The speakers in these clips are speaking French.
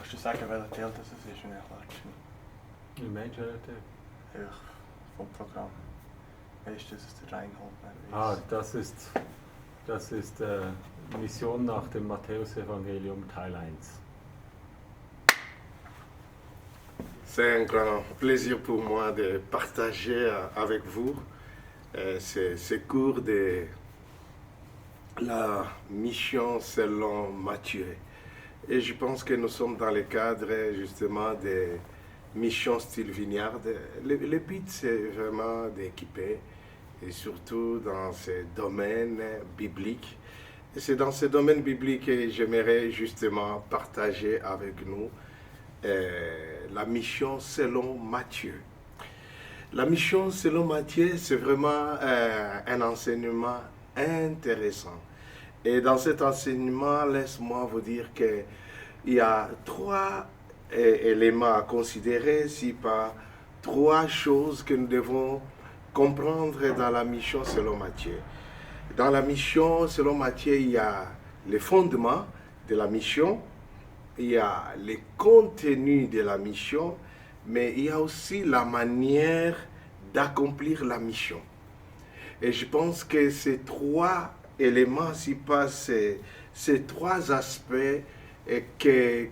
Magst du sagen, welcher Teil das ist, wenn ich latsche? Wie meinst du das? Einfach vom Programm. Weißt du, dass es der Reinhold Das ist Mission nach dem Matthäusevangelium Teil 1. C'est un grand plaisir pour moi de partager avec vous ces cours de la mission selon Matthieu. Et je pense que nous sommes dans le cadre justement des missions style Vineyard. Le but, c'est vraiment d'équiper, et surtout dans ces domaines bibliques. Et c'est dans ces domaines bibliques que j'aimerais justement partager avec nous la mission selon Matthieu. La mission selon Matthieu, c'est vraiment un enseignement intéressant. Et dans cet enseignement, laisse-moi vous dire qu'il y a trois éléments à considérer, si pas trois choses que nous devons comprendre dans la mission selon Matthieu. Dans la mission selon Matthieu, il y a les fondements de la mission, il y a les contenus de la mission, mais il y a aussi la manière d'accomplir la mission. Et je pense que ces trois éléments, si pas ces trois aspects que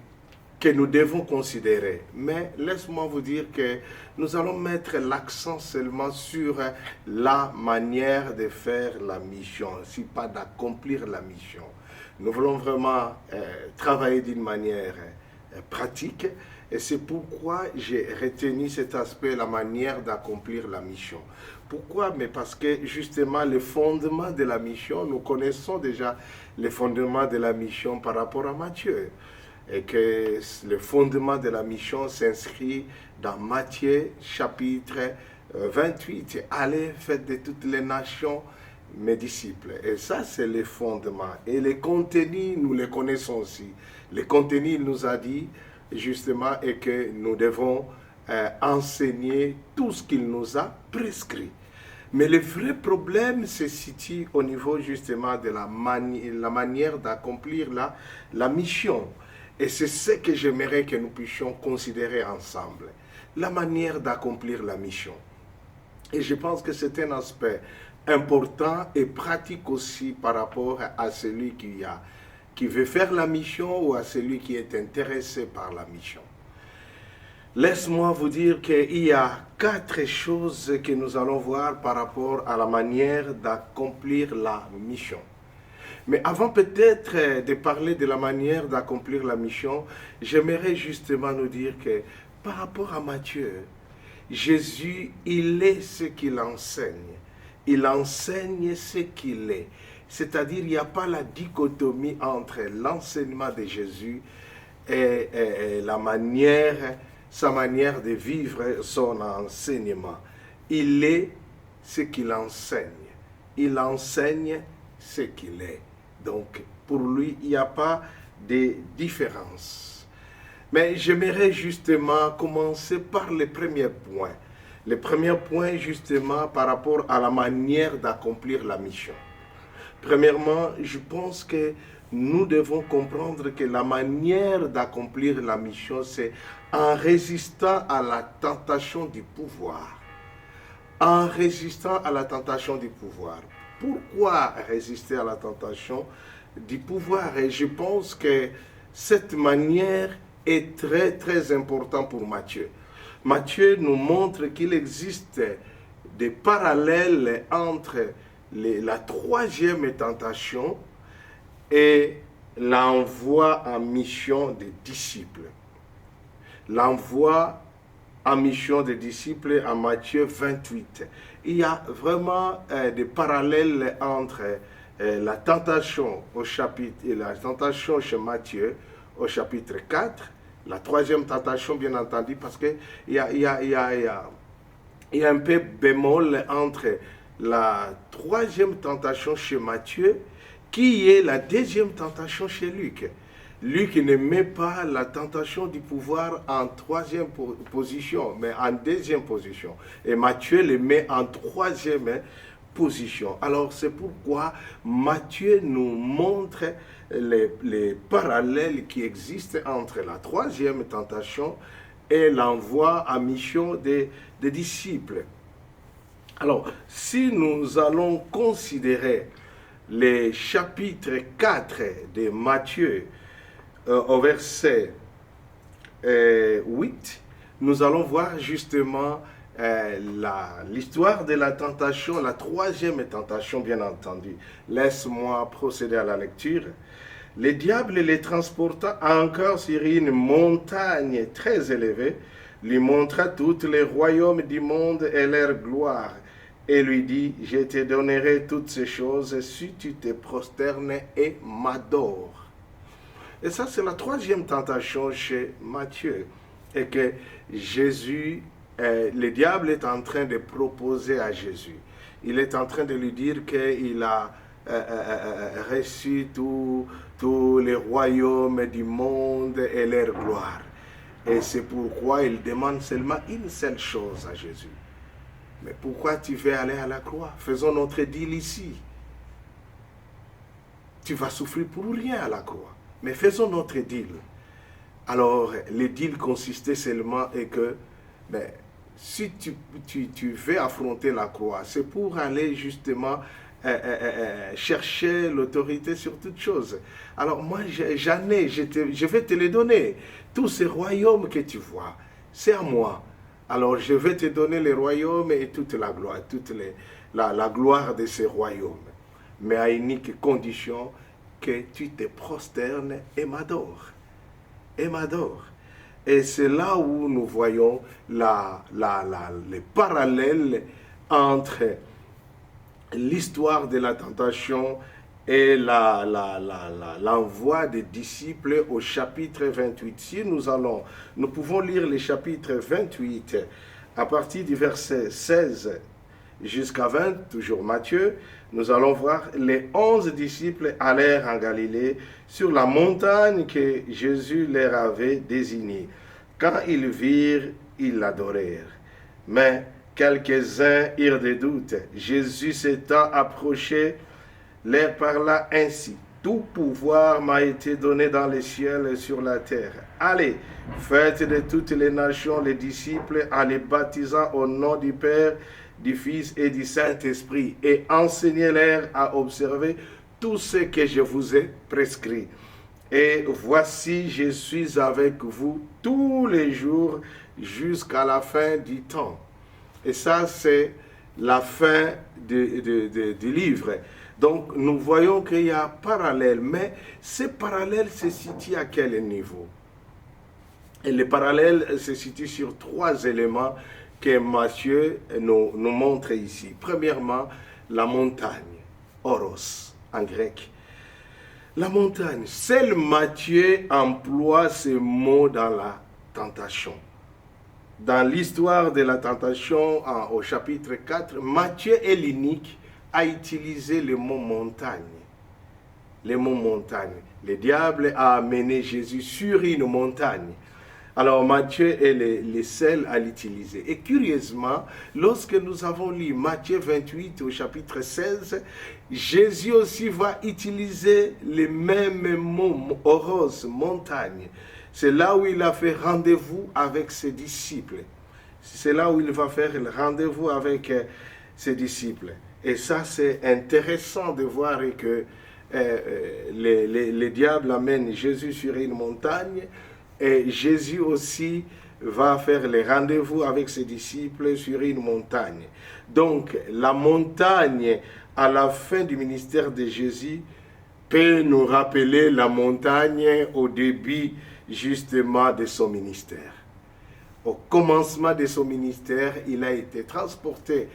nous devons considérer. Mais laisse-moi vous dire que nous allons mettre l'accent seulement sur la manière de faire la mission, si pas d'accomplir la mission. Nous voulons vraiment travailler d'une manière pratique et c'est pourquoi j'ai retenu cet aspect, la manière d'accomplir la mission. Pourquoi? Mais parce que justement les fondements de la mission, nous connaissons déjà les fondements de la mission par rapport à Matthieu. Et que le fondement de la mission s'inscrit dans Matthieu chapitre 28. Allez, faites de toutes les nations mes disciples. Et ça, c'est le fondement. Et les contenus, nous les connaissons aussi. Les contenus, il nous a dit justement et que nous devons enseigner tout ce qu'il nous a prescrit. Mais le vrai problème se situe au niveau justement de la manière d'accomplir la mission. Et c'est ce que j'aimerais que nous puissions considérer ensemble. La manière d'accomplir la mission. Et je pense que c'est un aspect important et pratique aussi par rapport à celui qui veut faire la mission ou à celui qui est intéressé par la mission. Laisse-moi vous dire qu'il y a 4 choses que nous allons voir par rapport à la manière d'accomplir la mission. Mais avant peut-être de parler de la manière d'accomplir la mission, j'aimerais justement nous dire que par rapport à Matthieu, Jésus, il est ce qu'il enseigne. Il enseigne ce qu'il est. C'est-à-dire, il n'y a pas la dichotomie entre l'enseignement de Jésus et sa manière de vivre son enseignement. Il est ce qu'il enseigne. Il enseigne ce qu'il est. Donc, pour lui, il n'y a pas de différence. Mais j'aimerais justement commencer par le premier point. Le premier point, justement, par rapport à la manière d'accomplir la mission. Premièrement, je pense que nous devons comprendre que la manière d'accomplir la mission, c'est en résistant à la tentation du pouvoir. En résistant à la tentation du pouvoir. Pourquoi résister à la tentation du pouvoir? Et je pense que cette manière est très très importante pour Matthieu. Matthieu nous montre qu'il existe des parallèles entre la troisième tentation et l'envoi en mission des disciples. L'envoi en mission des disciples en Matthieu 28. Il y a vraiment des parallèles entre la tentation au chapitre et la tentation chez Matthieu au chapitre 4, la troisième tentation bien entendu parce qu'il y a un peu bémol entre la troisième tentation chez Matthieu qui est la deuxième tentation chez Luc. Luc ne met pas la tentation du pouvoir en troisième position, mais en deuxième position. Et Matthieu le met en troisième position. Alors c'est pourquoi Matthieu nous montre les parallèles qui existent entre la troisième tentation et l'envoi à mission des disciples. Alors, si nous allons considérer les chapitres 4 de Matthieu au verset 8, nous allons voir justement l'histoire de la tentation, la troisième tentation, bien entendu. Laisse-moi procéder à la lecture. Le diable les transporta encore sur une montagne très élevée, lui montra tous les royaumes du monde et leur gloire, et lui dit, je te donnerai toutes ces choses si tu te prosternes et m'adores. Et ça, c'est la troisième tentation chez Matthieu, et que Jésus, le diable est en train de proposer à Jésus. Il est en train de lui dire qu'il a reçu tous les royaumes du monde et leur gloire. Et c'est pourquoi il demande seulement une seule chose à Jésus. Mais pourquoi tu veux aller à la croix? Faisons notre deal ici. Tu vas souffrir pour rien à la croix. Mais faisons notre deal. Alors, le deal consistait seulement et que, si tu veux affronter la croix, c'est pour aller justement chercher l'autorité sur toute chose. Alors moi, j'en ai, je vais te les donner. Tous ces royaumes que tu vois, c'est à moi. Alors je vais te donner les royaumes et toute la gloire, la gloire de ces royaumes. Mais à unique condition que tu te prosternes et m'adores. Et m'adores. Et c'est là où nous voyons les parallèles entre l'histoire de la tentation et l'envoi des disciples au chapitre 28. Si nous pouvons lire le chapitre 28 à partir du verset 16 jusqu'à 20, toujours Matthieu, nous allons voir les 11 disciples allèrent en Galilée sur la montagne que Jésus leur avait désignée. Quand ils virent, ils l'adorèrent. Mais quelques-uns eurent des doutes. Jésus s'étant approché, leur parla ainsi. Tout pouvoir m'a été donné dans les cieux et sur la terre. Allez, faites de toutes les nations les disciples en les baptisant au nom du Père, du Fils et du Saint-Esprit, et enseignez-leur à observer tout ce que je vous ai prescrit. Et voici, je suis avec vous tous les jours jusqu'à la fin du temps. Et ça, c'est la fin du livre. Donc, nous voyons qu'il y a parallèle, mais ces parallèles se situent à quel niveau? Et les parallèles se situent sur 3 éléments que Matthieu nous montre ici. Premièrement, la montagne, oros en grec. La montagne, seul Matthieu emploie ce mot dans la tentation. Dans l'histoire de la tentation au chapitre 4, Matthieu est l'unique à utiliser le mot montagne. Le mot montagne. Le diable a amené Jésus sur une montagne. Alors Matthieu est le seul à l'utiliser. Et curieusement, lorsque nous avons lu Matthieu 28 au chapitre 16, Jésus aussi va utiliser les mêmes mots, oros, montagne. C'est là où il a fait rendez-vous avec ses disciples. C'est là où il va faire le rendez-vous avec ses disciples. Et ça, c'est intéressant de voir que les diables amènent Jésus sur une montagne et Jésus aussi va faire le rendez-vous avec ses disciples sur une montagne. Donc, la montagne, à la fin du ministère de Jésus, peut nous rappeler la montagne au début justement de son ministère. Au commencement de son ministère, il a été transporté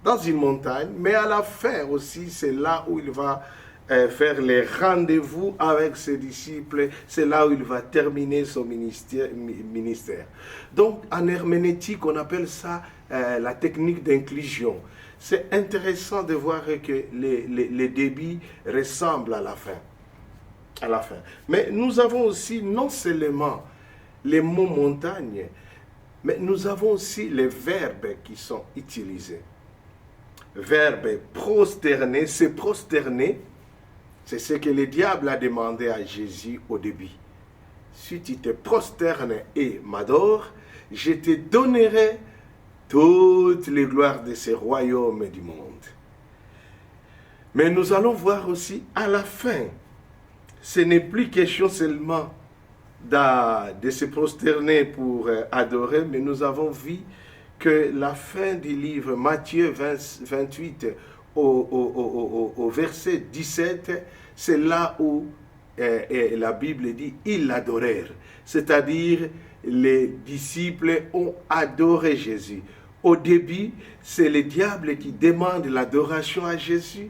dans une montagne, mais à la fin aussi, c'est là où il va faire les rendez-vous avec ses disciples, c'est là où il va terminer son ministère. Donc, en herméneutique, on appelle ça la technique d'inclusion. C'est intéressant de voir que les débits ressemblent à la fin. À la fin. Mais nous avons aussi non seulement les mots montagne, mais nous avons aussi les verbes qui sont utilisés. verbe prosterner, se prosterner, c'est ce que le diable a demandé à Jésus au début. Si tu te prosternes et m'adores, je te donnerai toutes les gloires de ce royaume du monde. Mais nous allons voir aussi à la fin, ce n'est plus question seulement de se prosterner pour adorer, mais nous avons vu que la fin du livre, Matthieu 28, au verset 17, c'est là où la Bible dit « ils l'adorèrent », c'est-à-dire les disciples ont adoré Jésus. Au début, c'est le diable qui demande l'adoration à Jésus,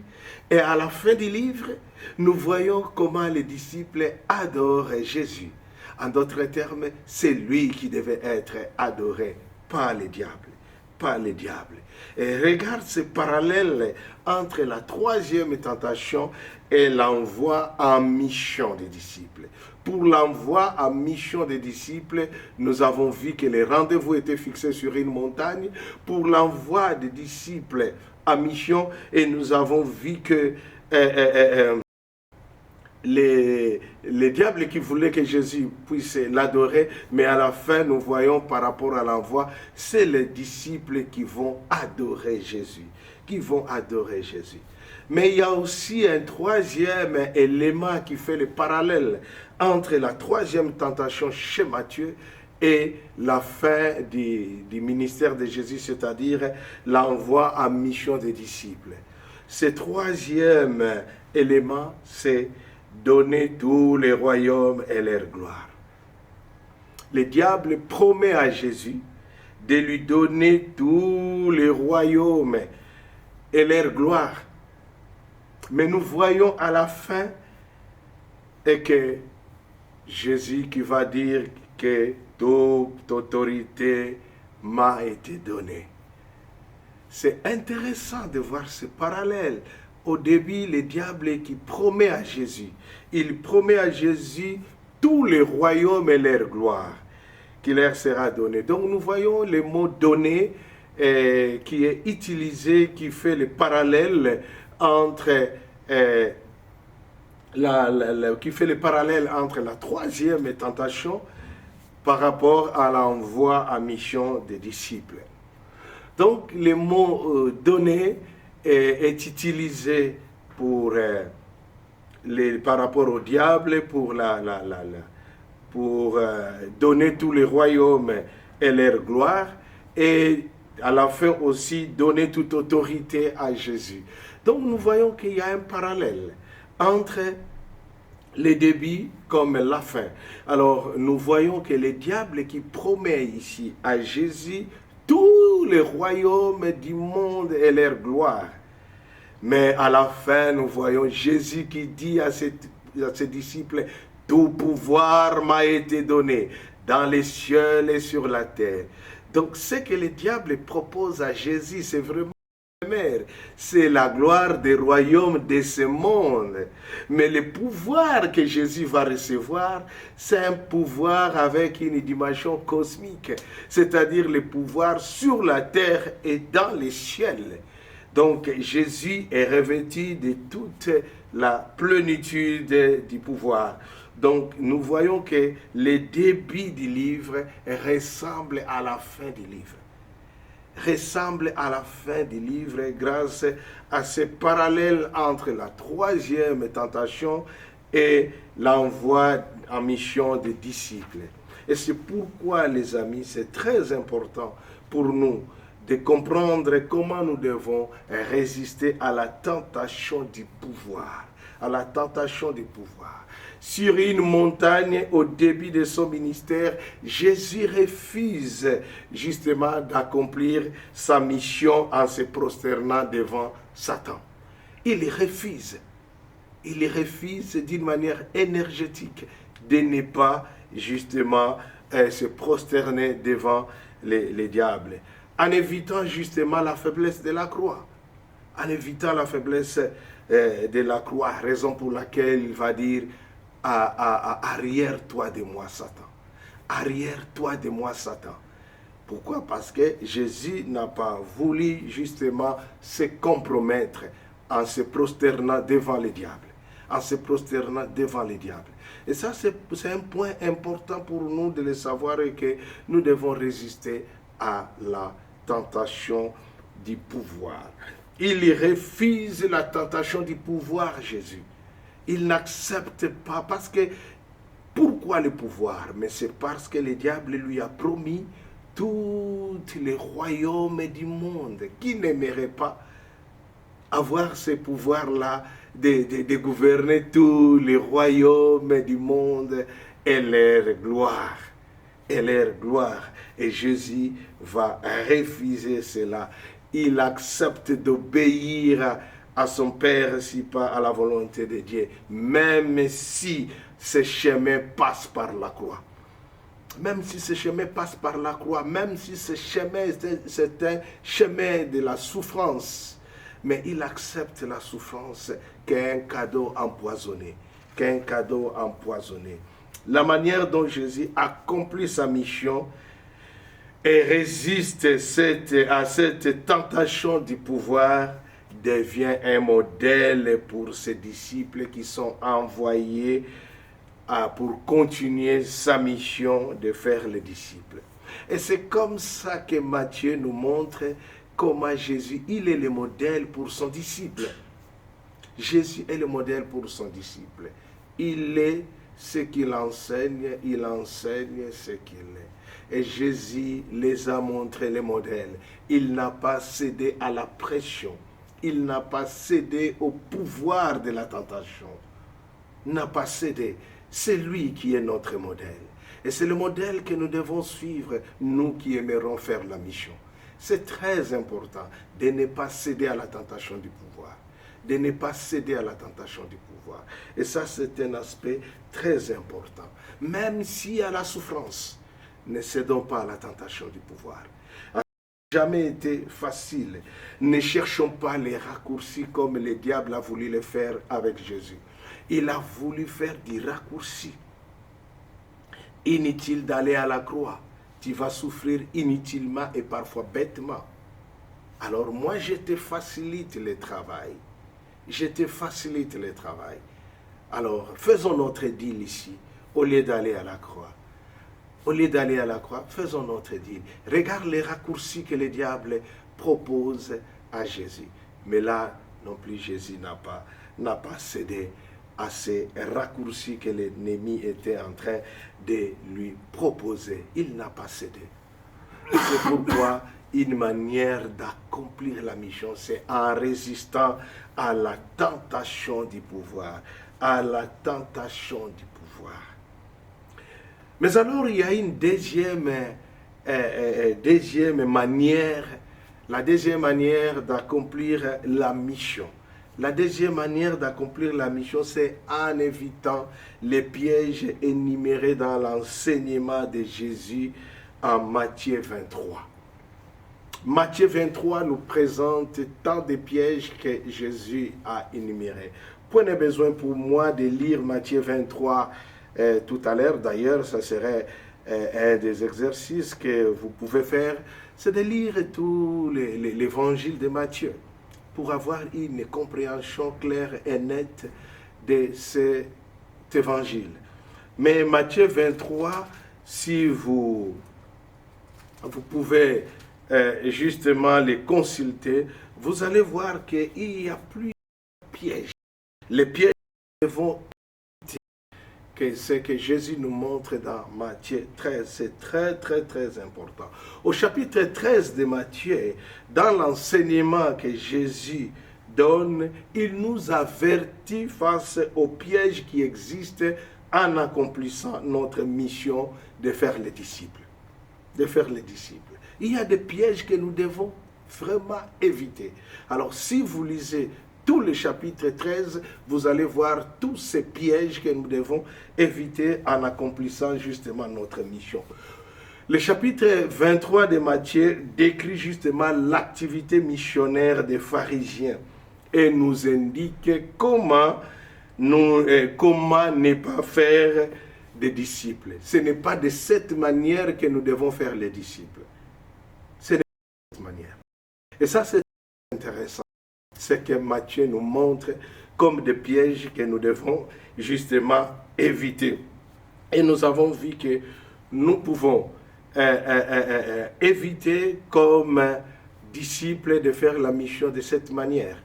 et à la fin du livre, nous voyons comment les disciples adorent Jésus. En d'autres termes, c'est lui qui devait être adoré, pas le diable. Pas le diable. Et regarde ce parallèle entre la troisième tentation et l'envoi en mission des disciples. Pour l'envoi en mission des disciples, nous avons vu que les rendez-vous étaient fixés sur une montagne. Pour l'envoi des disciples en mission, et nous avons vu que les diables qui voulaient que Jésus puisse l'adorer, mais à la fin, nous voyons par rapport à l'envoi, c'est les disciples qui vont adorer Jésus, Mais il y a aussi un troisième élément qui fait le parallèle entre la troisième tentation chez Matthieu et la fin du ministère de Jésus, c'est-à-dire l'envoi en mission des disciples. Ce troisième élément, c'est donner tous les royaumes et leur gloire. Le diable promet à Jésus de lui donner tous les royaumes et leur gloire. Mais nous voyons à la fin que Jésus qui va dire que toute autorité m'a été donnée. C'est intéressant de voir ce parallèle. Au début, le diable qui promet à Jésus, il promet à Jésus tous les royaumes et leur gloire qui leur sera donné. Donc nous voyons le mot donné qui est utilisé, qui fait le parallèle entre la troisième tentation par rapport à l'envoi en mission des disciples. Donc le mot donné est utilisé par rapport au diable pour donner tous les royaumes et leur gloire, et à la fin aussi donner toute autorité à Jésus. Donc nous voyons qu'il y a un parallèle entre les débuts comme la fin. Alors nous voyons que le diable qui promet ici à Jésus tous les royaumes du monde et leur gloire. Mais à la fin, nous voyons Jésus qui dit à ses disciples, « Tout pouvoir m'a été donné dans les cieux et sur la terre. » Donc ce que le diable propose à Jésus, c'est vraiment c'est la gloire des royaumes de ce monde. Mais le pouvoir que Jésus va recevoir, c'est un pouvoir avec une dimension cosmique, c'est-à-dire le pouvoir sur la terre et dans les ciels. Donc Jésus est revêtu de toute la plénitude du pouvoir. Donc nous voyons que le début du livre ressemble à la fin du livre. Ressemble à la fin du livre grâce à ce parallèle entre la troisième tentation et l'envoi en mission des disciples. Et c'est pourquoi, les amis, c'est très important pour nous de comprendre comment nous devons résister à la tentation du pouvoir. À la tentation du pouvoir. Sur une montagne, au début de son ministère, Jésus refuse justement d'accomplir sa mission en se prosternant devant Satan. Il refuse d'une manière énergétique de ne pas justement se prosterner devant les diables, en évitant justement la faiblesse de la croix. En évitant la faiblesse de la croix, raison pour laquelle il va dire arrière-toi de moi, Satan. Arrière-toi de moi, Satan. Pourquoi? Parce que Jésus n'a pas voulu justement se compromettre en se prosternant devant le diable. En se prosternant devant le diable. Et ça, c'est un point important pour nous de le savoir et que nous devons résister à la tentation du pouvoir. Il refuse la tentation du pouvoir, Jésus. Il n'accepte pas parce que, pourquoi le pouvoir? Mais c'est parce que le diable lui a promis tous les royaumes du monde. Qui n'aimerait pas avoir ce pouvoir-là de gouverner tous les royaumes du monde et leur gloire. Et leur gloire. Et Jésus va refuser cela. Il accepte d'obéir à son Père, si pas à la volonté de Dieu, même si ce chemin passe par la croix. Même si ce chemin passe par la croix, même si ce chemin c'est un chemin de la souffrance, mais il accepte la souffrance qu'un cadeau empoisonné, qu'un cadeau empoisonné. La manière dont Jésus accomplit sa mission et résiste à cette tentation du pouvoir devient un modèle pour ses disciples qui sont envoyés pour continuer sa mission de faire les disciples. Et c'est comme ça que Matthieu nous montre comment Jésus, il est le modèle pour son disciple. Jésus est le modèle pour son disciple. Il est ce qu'il enseigne, il enseigne ce qu'il est. Et Jésus les a montré le modèle. Il n'a pas cédé à la pression. Il n'a pas cédé au pouvoir de la tentation. Il n'a pas cédé. C'est lui qui est notre modèle. Et c'est le modèle que nous devons suivre, nous qui aimerons faire la mission. C'est très important de ne pas céder à la tentation du pouvoir. De ne pas céder à la tentation du pouvoir. Et ça, c'est un aspect très important. Même s'il y a la souffrance, ne cédons pas à la tentation du pouvoir. Ça n'a jamais été facile. Ne cherchons pas les raccourcis comme le diable a voulu le faire avec Jésus. Il a voulu faire des raccourcis. Inutile d'aller à la croix. Tu vas souffrir inutilement et parfois bêtement. Alors moi, je te facilite le travail. Je te facilite le travail. Alors, faisons notre deal ici, au lieu d'aller à la croix. Au lieu d'aller à la croix, faisons notre deal. Regarde les raccourcis que le diable propose à Jésus. Mais là, non plus, Jésus n'a pas cédé à ces raccourcis que l'ennemi était en train de lui proposer. Il n'a pas cédé. C'est pourquoi une manière d'accomplir la mission, c'est en résistant à la tentation du pouvoir. À la tentation du pouvoir. Mais alors, il y a une deuxième manière, la deuxième manière d'accomplir la mission. La deuxième manière d'accomplir la mission, c'est en évitant les pièges énumérés dans l'enseignement de Jésus en Matthieu 23. Matthieu 23 nous présente tant de pièges que Jésus a énumérés. Prenez besoin pour moi de lire Matthieu 23 tout à l'heure. D'ailleurs, ça serait un des exercices que vous pouvez faire, c'est de lire tout l'évangile de Matthieu pour avoir une compréhension claire et nette de cet évangile. Mais Matthieu 23, si vous pouvez justement les consulter, vous allez voir qu'il y a plusieurs pièges. Les pièges vont que ce que Jésus nous montre dans Matthieu 13, c'est très important. Au chapitre 13 de Matthieu, dans l'enseignement que Jésus donne, il nous avertit face aux pièges qui existent en accomplissant notre mission de faire les disciples. De faire les disciples. Il y a des pièges que nous devons vraiment éviter. Alors, si vous lisez tout le chapitre 13, vous allez voir tous ces pièges que nous devons éviter en accomplissant justement notre mission. Le chapitre 23 de Matthieu décrit justement l'activité missionnaire des pharisiens et nous indique comment ne pas faire des disciples. Ce n'est pas de cette manière que nous devons faire les disciples. manière. Et ça, c'est intéressant. C'est que Matthieu nous montre comme des pièges que nous devons justement éviter. Et nous avons vu que nous pouvons éviter comme disciples de faire la mission de cette manière.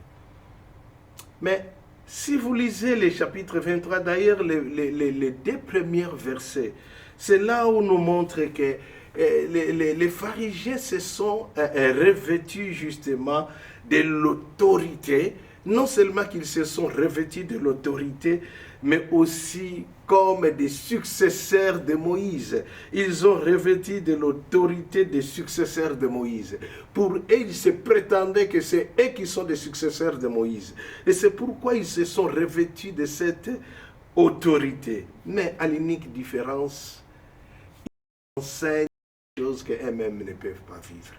Mais si vous lisez les chapitres 23, d'ailleurs les 2 premiers versets, c'est là où nous montre que les pharisiens se sont revêtus justement de l'autorité. Non seulement qu'ils se sont revêtus de l'autorité, mais aussi comme des successeurs de Moïse. Ils ont revêtu de l'autorité des successeurs de Moïse. Pour eux, ils se prétendaient que c'est eux qui sont des successeurs de Moïse. Et c'est pourquoi ils se sont revêtus de cette autorité. Mais à l'unique différence, ils enseignent des choses qu'eux-mêmes ne peuvent pas vivre.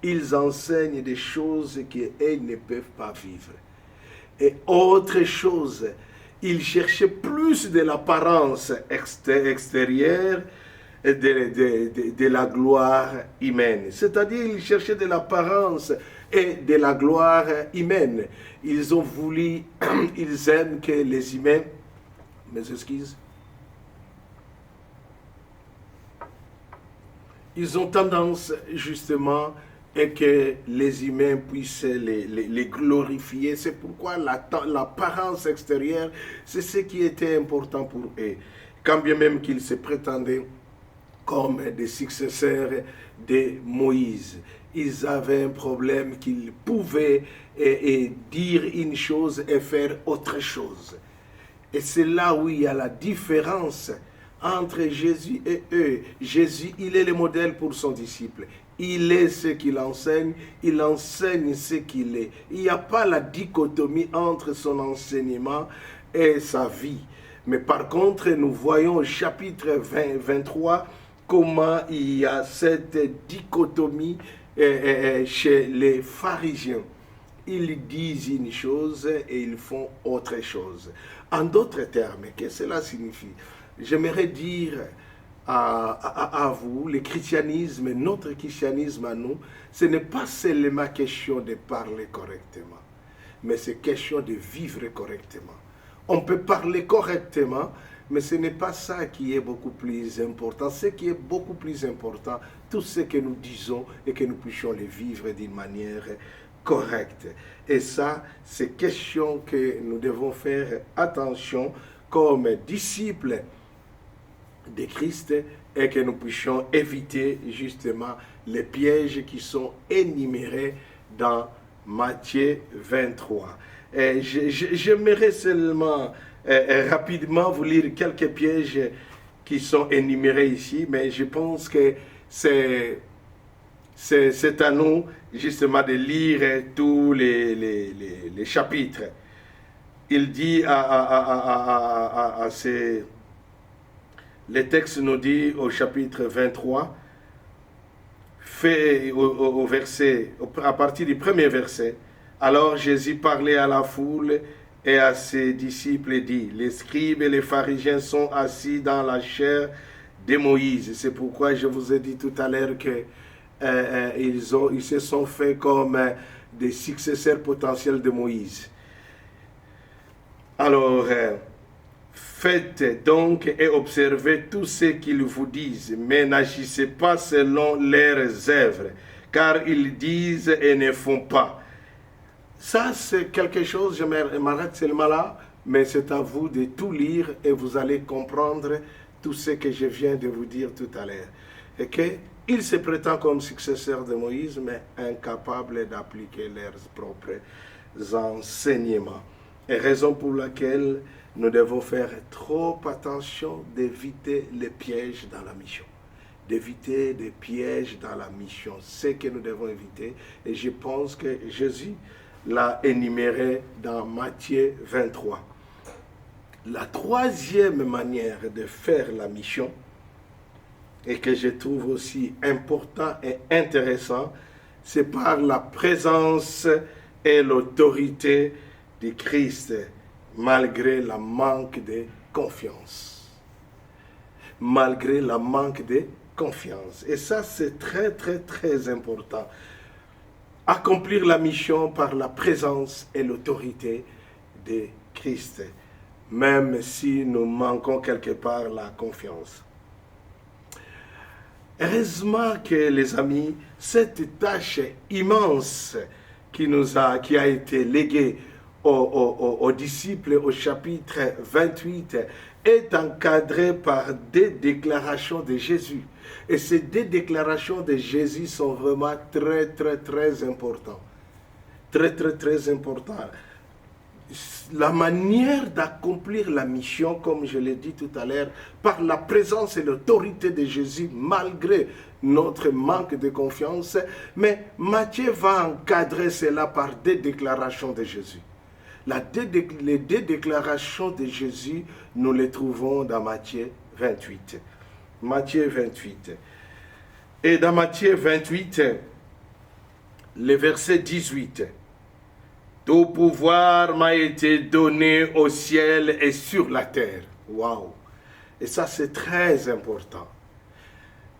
Ils enseignent des choses qu'eux ne peuvent pas vivre. Et autre chose, ils cherchaient plus de l'apparence extérieure et de la gloire humaine. C'est-à-dire, ils cherchaient de l'apparence et de la gloire humaine. Ils ont voulu, ils aiment que les humains, mes excuses, ils ont tendance justement et que les humains puissent les glorifier. C'est pourquoi l'apparence extérieure, c'est ce qui était important pour eux. Quand bien même qu'ils se prétendaient comme des successeurs de Moïse, ils avaient un problème qu'ils pouvaient dire une chose et faire autre chose. Et c'est là où il y a la différence entre Jésus et eux. Jésus, il est le modèle pour son disciple. Il est ce qu'il enseigne, il enseigne ce qu'il est. Il n'y a pas la dichotomie entre son enseignement et sa vie. Mais par contre, nous voyons au chapitre 23 comment il y a cette dichotomie chez les pharisiens. Ils disent une chose et ils font autre chose. En d'autres termes, qu'est-ce que cela signifie? J'aimerais dire à vous, le christianisme, notre christianisme à nous, ce n'est pas seulement question de parler correctement, mais c'est question de vivre correctement. On peut parler correctement, mais ce n'est pas ça qui est beaucoup plus important. Ce qui est beaucoup plus important, tout ce que nous disons et que nous puissions le vivre d'une manière correcte. Et ça, c'est question que nous devons faire attention comme disciples de Christ et que nous puissions éviter justement les pièges qui sont énumérés dans Matthieu 23. J'aimerais seulement rapidement vous lire quelques pièges qui sont énumérés ici, mais je pense que c'est à nous justement de lire tous les chapitres. Il dit à ces... Le texte nous dit au chapitre 23, à partir du premier verset, alors Jésus parlait à la foule et à ses disciples et dit, les scribes et les pharisiens sont assis dans la chair de Moïse. C'est pourquoi je vous ai dit tout à l'heure que ils se sont faits comme des successeurs potentiels de Moïse. Alors, faites donc et observez tout ce qu'ils vous disent, mais n'agissez pas selon leurs œuvres, car ils disent et ne font pas. Ça, c'est quelque chose, je m'arrête seulement là, mais c'est à vous de tout lire et vous allez comprendre tout ce que je viens de vous dire tout à l'heure. Et qu'ils se prétendent comme successeurs de Moïse, mais incapables d'appliquer leurs propres enseignements. Et raison pour laquelle nous devons faire trop attention d'éviter les pièges dans la mission. D'éviter des pièges dans la mission. C'est ce que nous devons éviter. Et je pense que Jésus l'a énuméré dans Matthieu 23. La troisième manière de faire la mission, et que je trouve aussi important et intéressant, c'est par la présence et l'autorité de Christ, malgré le manque de confiance. Malgré le manque de confiance. Et ça, c'est très, très, très important. Accomplir la mission par la présence et l'autorité de Christ, même si nous manquons quelque part la confiance. Heureusement que, les amis, cette tâche immense qui a été léguée aux disciples au chapitre 28 est encadrée par des déclarations de Jésus. Et ces deux déclarations de Jésus sont vraiment très, très, très importantes. Très, très, très importantes. La manière d'accomplir la mission, comme je l'ai dit tout à l'heure, par la présence et l'autorité de Jésus, malgré notre manque de confiance. Mais Matthieu va encadrer cela par des déclarations de Jésus. Les deux déclarations de Jésus, nous les trouvons dans Matthieu 28. Matthieu 28. Et dans Matthieu 28, le verset 18. Tout pouvoir m'a été donné au ciel et sur la terre. Waouh! Et ça, c'est très important.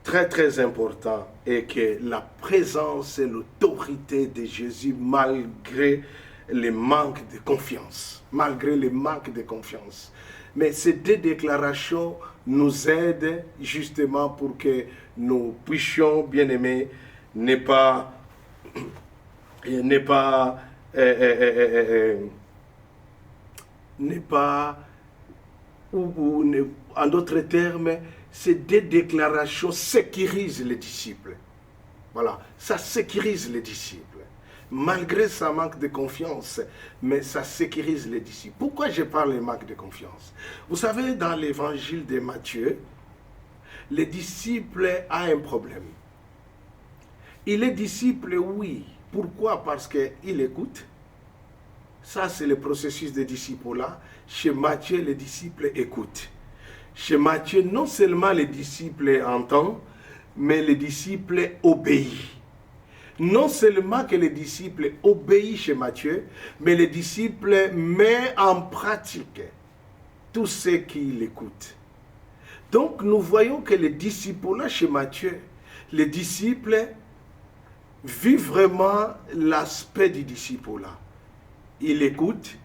Très, très important. Et que la présence et l'autorité de Jésus, malgré les manques de confiance. Malgré les manques de confiance. Mais ces deux déclarations nous aident justement pour que nous puissions, bien aimés, ne pas en d'autres termes, ces deux déclarations sécurisent les disciples. Voilà, ça sécurise les disciples. Malgré sa manque de confiance, mais ça sécurise les disciples. Pourquoi je parle de manque de confiance? Vous savez, dans l'évangile de Matthieu, les disciples ont un problème. Il est disciple, oui. Pourquoi? Parce qu'il écoute. Ça, c'est le processus de disciple-là. Chez Matthieu, les disciples écoutent. Chez Matthieu, non seulement les disciples entendent, mais les disciples obéissent. Non seulement que les disciples obéissent chez Matthieu, mais les disciples mettent en pratique tout ce qu'ils écoutent. Donc, nous voyons que les disciples-là chez Matthieu, les disciples vivent vraiment l'aspect du disciple-là. Il écoute,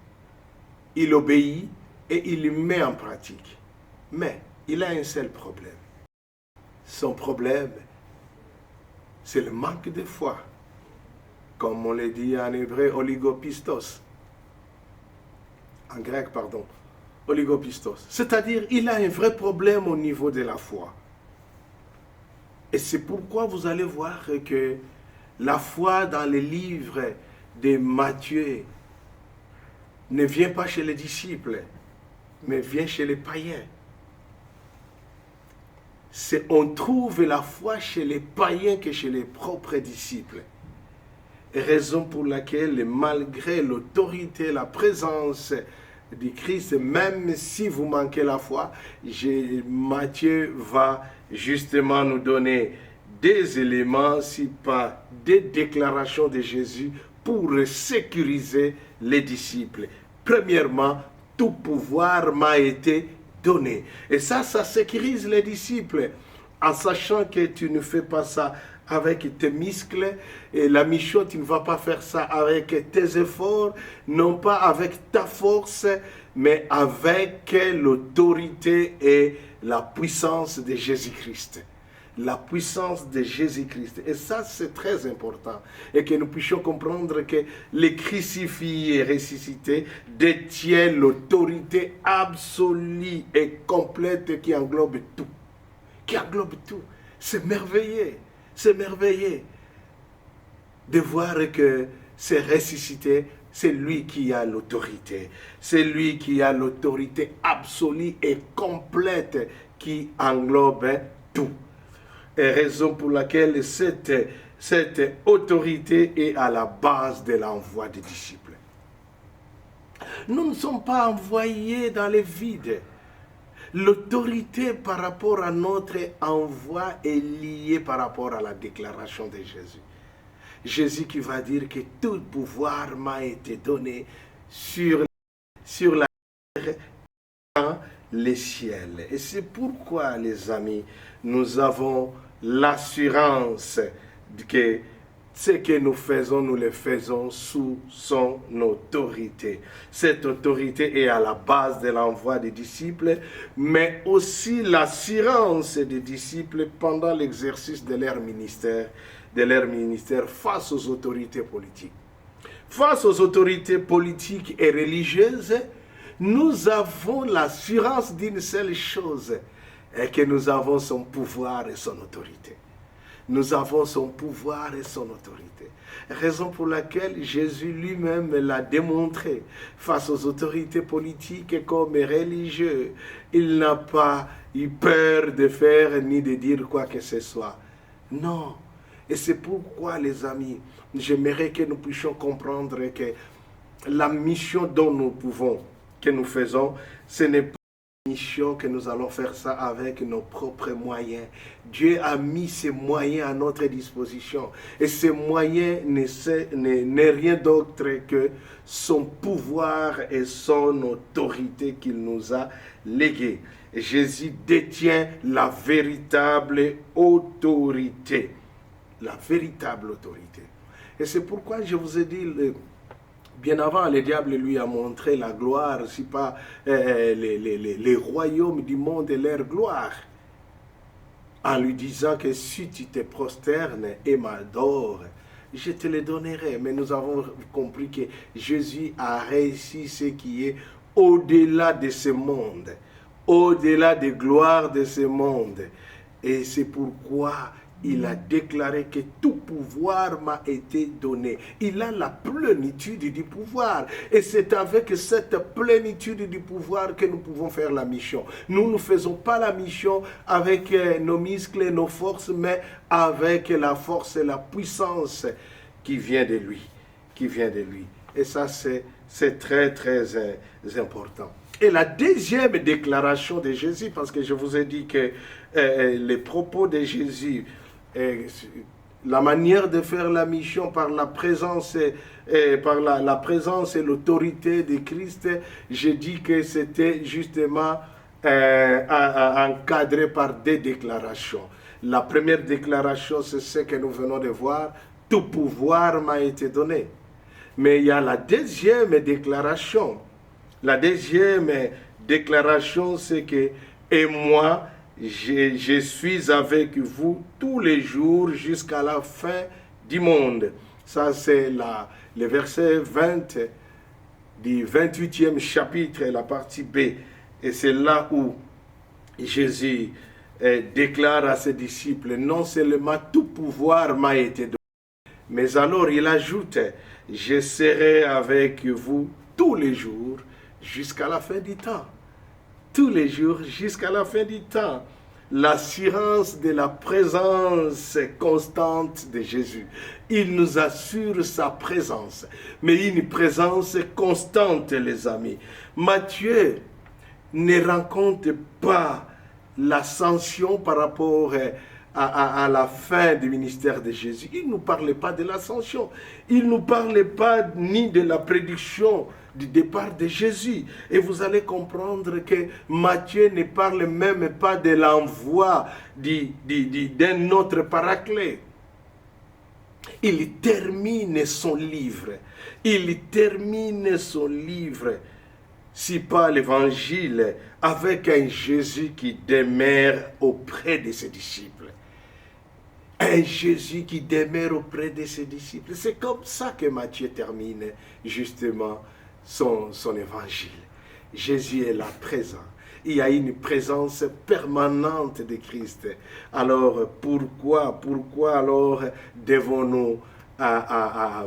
il obéit et il met en pratique. Mais il a un seul problème. Son problème, c'est le manque de foi. Comme on le dit en hébreu, oligopistos. En grec, pardon, oligopistos. C'est-à-dire, il a un vrai problème au niveau de la foi. Et c'est pourquoi vous allez voir que la foi dans les livres de Matthieu ne vient pas chez les disciples, mais vient chez les païens. On trouve la foi chez les païens que chez les propres disciples. Raison pour laquelle, malgré l'autorité, la présence du Christ, même si vous manquez la foi, Matthieu va justement nous donner des éléments, si pas des déclarations de Jésus pour sécuriser les disciples. Premièrement, tout pouvoir m'a été donné. Et ça sécurise les disciples, en sachant que tu ne fais pas ça avec tes muscles, et la mission, tu ne vas pas faire ça avec tes efforts, non pas avec ta force, mais avec l'autorité et la puissance de Jésus-Christ. La puissance de Jésus-Christ. Et ça, c'est très important. Et que nous puissions comprendre que le crucifié et ressuscité détient l'autorité absolue et complète qui englobe tout. Qui englobe tout. C'est merveilleux. C'est merveilleux de voir que c'est ressuscité. C'est lui qui a l'autorité. C'est lui qui a l'autorité absolue et complète qui englobe tout. Et raison pour laquelle cette autorité est à la base de l'envoi des disciples. Nous ne sommes pas envoyés dans le vide. L'autorité par rapport à notre envoi est liée par rapport à la déclaration de Jésus. Jésus qui va dire que tout pouvoir m'a été donné sur la terre, les ciels. Et c'est pourquoi, les amis, nous avons l'assurance que ce que nous faisons, nous le faisons sous son autorité. Cette autorité est à la base de l'envoi des disciples, mais aussi l'assurance des disciples pendant l'exercice de leur ministère face aux autorités politiques. Face aux autorités politiques et religieuses, nous avons l'assurance d'une seule chose, et que nous avons son pouvoir et son autorité. Nous avons son pouvoir et son autorité. Raison pour laquelle Jésus lui-même l'a démontré face aux autorités politiques comme religieuses. Il n'a pas eu peur de faire ni de dire quoi que ce soit. Non. Et c'est pourquoi, les amis, j'aimerais que nous puissions comprendre que la mission que nous faisons, ce n'est pas mission que nous allons faire ça avec nos propres moyens. Dieu a mis ces moyens à notre disposition. Et ces moyens n'est rien d'autre que son pouvoir et son autorité qu'il nous a légués. Jésus détient la véritable autorité. La véritable autorité. Et c'est pourquoi je vous ai dit... Bien avant, le diable lui a montré la gloire, si pas les royaumes du monde et leur gloire, en lui disant que si tu te prosternes et m'adores, je te les donnerai. Mais nous avons compris que Jésus a réussi ce qui est au-delà de ce monde, au-delà des gloires de ce monde. Et c'est pourquoi il a déclaré que tout pouvoir m'a été donné. Il a la plénitude du pouvoir. Et c'est avec cette plénitude du pouvoir que nous pouvons faire la mission. Nous ne faisons pas la mission avec nos muscles et nos forces, mais avec la force et la puissance qui vient de lui. Et ça, c'est très, très important. Et la deuxième déclaration de Jésus, parce que je vous ai dit que les propos de Jésus, la manière de faire la mission par la présence par la présence et l'autorité de Christ, j'ai dit que c'était justement encadré par des déclarations. La première déclaration, c'est ce que nous venons de voir, tout pouvoir m'a été donné. Mais il y a la deuxième déclaration. La deuxième déclaration, c'est que et moi, je suis avec vous tous les jours jusqu'à la fin du monde. Ça, c'est le verset 20 du 28e chapitre, la partie B. Et c'est là où Jésus déclare à ses disciples, non seulement tout pouvoir m'a été donné, mais alors il ajoute, je serai avec vous tous les jours jusqu'à la fin du temps. Tous les jours jusqu'à la fin du temps. L'assurance de la présence constante de Jésus. Il nous assure sa présence, mais une présence constante, les amis. Matthieu ne rencontre pas l'ascension par rapport à la fin du ministère de Jésus. Il ne nous parle pas de l'ascension. Il ne nous parle pas ni de la prédiction du départ de Jésus. Et vous allez comprendre que Matthieu ne parle même pas de l'envoi d'un autre paraclet. Il termine son livre. Si pas l'évangile, avec un Jésus qui demeure auprès de ses disciples. Un Jésus qui demeure auprès de ses disciples. C'est comme ça que Matthieu termine justement son évangile. Jésus est là présent. Il y a une présence permanente de Christ. Alors pourquoi alors devons-nous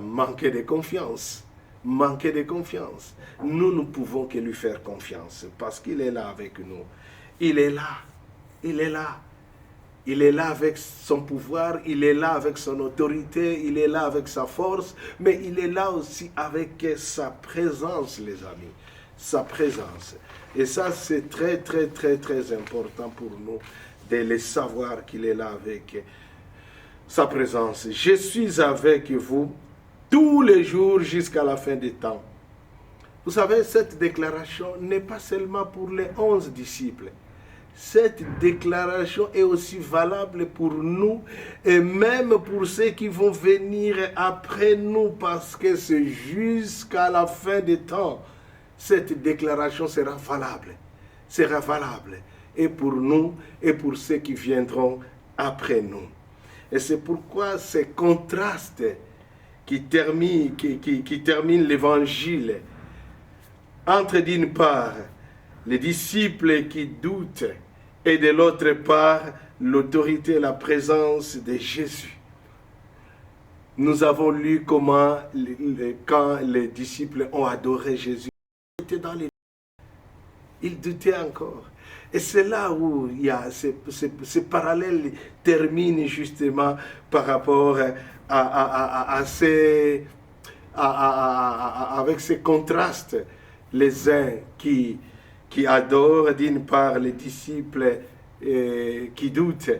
manquer de confiance? Manquer de confiance. Nous ne pouvons que lui faire confiance parce qu'il est là avec nous. Il est là. Il est là. Il est là avec son pouvoir, il est là avec son autorité, il est là avec sa force, mais il est là aussi avec sa présence, les amis. Sa présence. Et ça, c'est très, très, très, très important pour nous de le savoir qu'il est là avec sa présence. Je suis avec vous tous les jours jusqu'à la fin des temps. Vous savez, cette déclaration n'est pas seulement pour les 11 disciples. Cette déclaration est aussi valable pour nous et même pour ceux qui vont venir après nous, parce que c'est jusqu'à la fin des temps. Cette déclaration sera valable. Sera valable. Et pour nous et pour ceux qui viendront après nous. Et c'est pourquoi ces contrastes qui terminent l'évangile entre d'une part les disciples qui doutent et de l'autre part l'autorité et la présence de Jésus. Nous avons lu comment quand les disciples ont adoré Jésus, ils doutaient encore. Et c'est là où il y a ce parallèle termine justement par rapport avec ces contrastes. Les uns qui adorent d'une part les disciples qui doutent,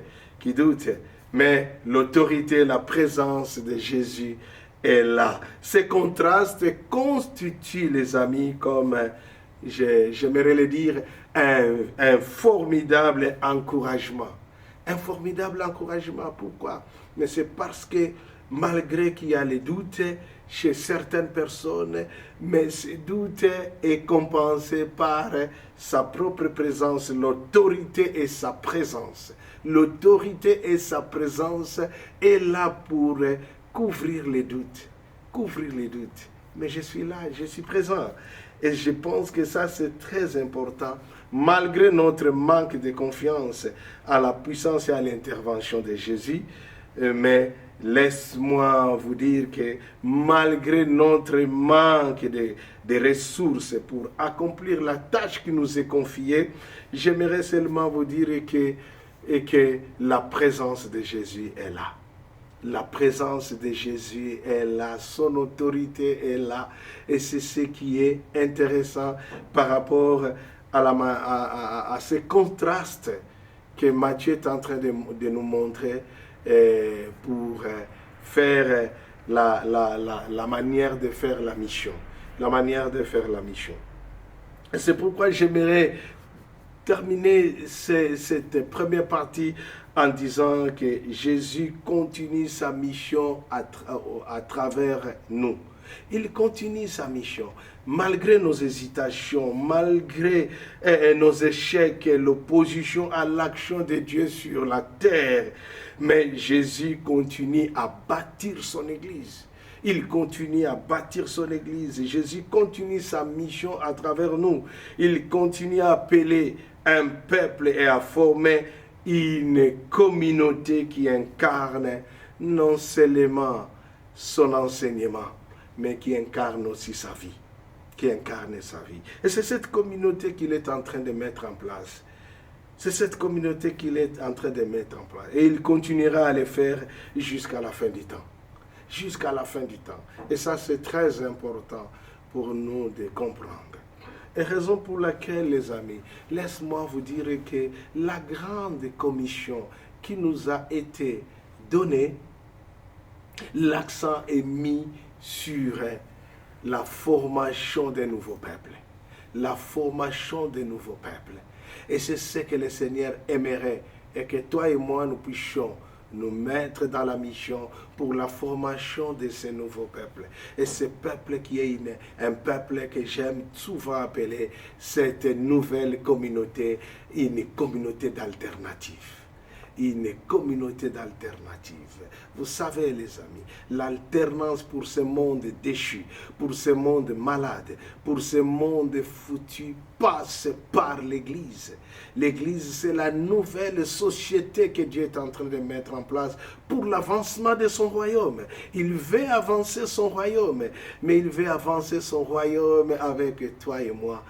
mais l'autorité, la présence de Jésus est là. Ces contrastes constituent, les amis, comme j'aimerais le dire, un formidable encouragement. Un formidable encouragement, pourquoi? Mais c'est parce que malgré qu'il y a les doutes chez certaines personnes, mais ce doute est compensé par sa propre présence, l'autorité et sa présence. L'autorité et sa présence est là pour couvrir les doutes. Couvrir les doutes. Mais je suis là, je suis présent. Et je pense que ça, c'est très important. Malgré notre manque de confiance à la puissance et à l'intervention de Jésus, mais laisse-moi vous dire que malgré notre manque de ressources pour accomplir la tâche qui nous est confiée, j'aimerais seulement vous dire que la présence de Jésus est là. La présence de Jésus est là, son autorité est là. Et c'est ce qui est intéressant par rapport à ces contrastes que Matthieu est en train de nous montrer pour faire la manière de faire la mission. La manière de faire la mission. Et c'est pourquoi j'aimerais terminer cette première partie en disant que Jésus continue sa mission à travers nous. Il continue sa mission. Malgré nos hésitations, malgré nos échecs, l'opposition à l'action de Dieu sur la terre, mais Jésus continue à bâtir son Église. Il continue à bâtir son Église. Jésus continue sa mission à travers nous. Il continue à appeler un peuple et à former une communauté qui incarne non seulement son enseignement, mais qui incarne aussi sa vie. Qui incarne sa vie. Et c'est cette communauté qu'il est en train de mettre en place. C'est cette communauté qu'il est en train de mettre en place. Et il continuera à le faire jusqu'à la fin du temps. Jusqu'à la fin du temps. Et ça, c'est très important pour nous de comprendre. Et raison pour laquelle, les amis, laisse-moi vous dire que la grande commission qui nous a été donnée, l'accent est mis sur la formation des nouveaux peuples. La formation des nouveaux peuples. Et c'est ce que le Seigneur aimerait, et que toi et moi nous puissions nous mettre dans la mission pour la formation de ces nouveaux peuples. Et ce peuple qui est un peuple que j'aime souvent appeler cette nouvelle communauté, une communauté d'alternative. Une communauté d'alternative. Vous savez, les amis, l'alternance pour ce monde déchu, pour ce monde malade, pour ce monde foutu, passe par l'Église. L'Église, c'est la nouvelle société que Dieu est en train de mettre en place pour l'avancement de son royaume. Il veut avancer son royaume, mais il veut avancer son royaume avec toi et moi,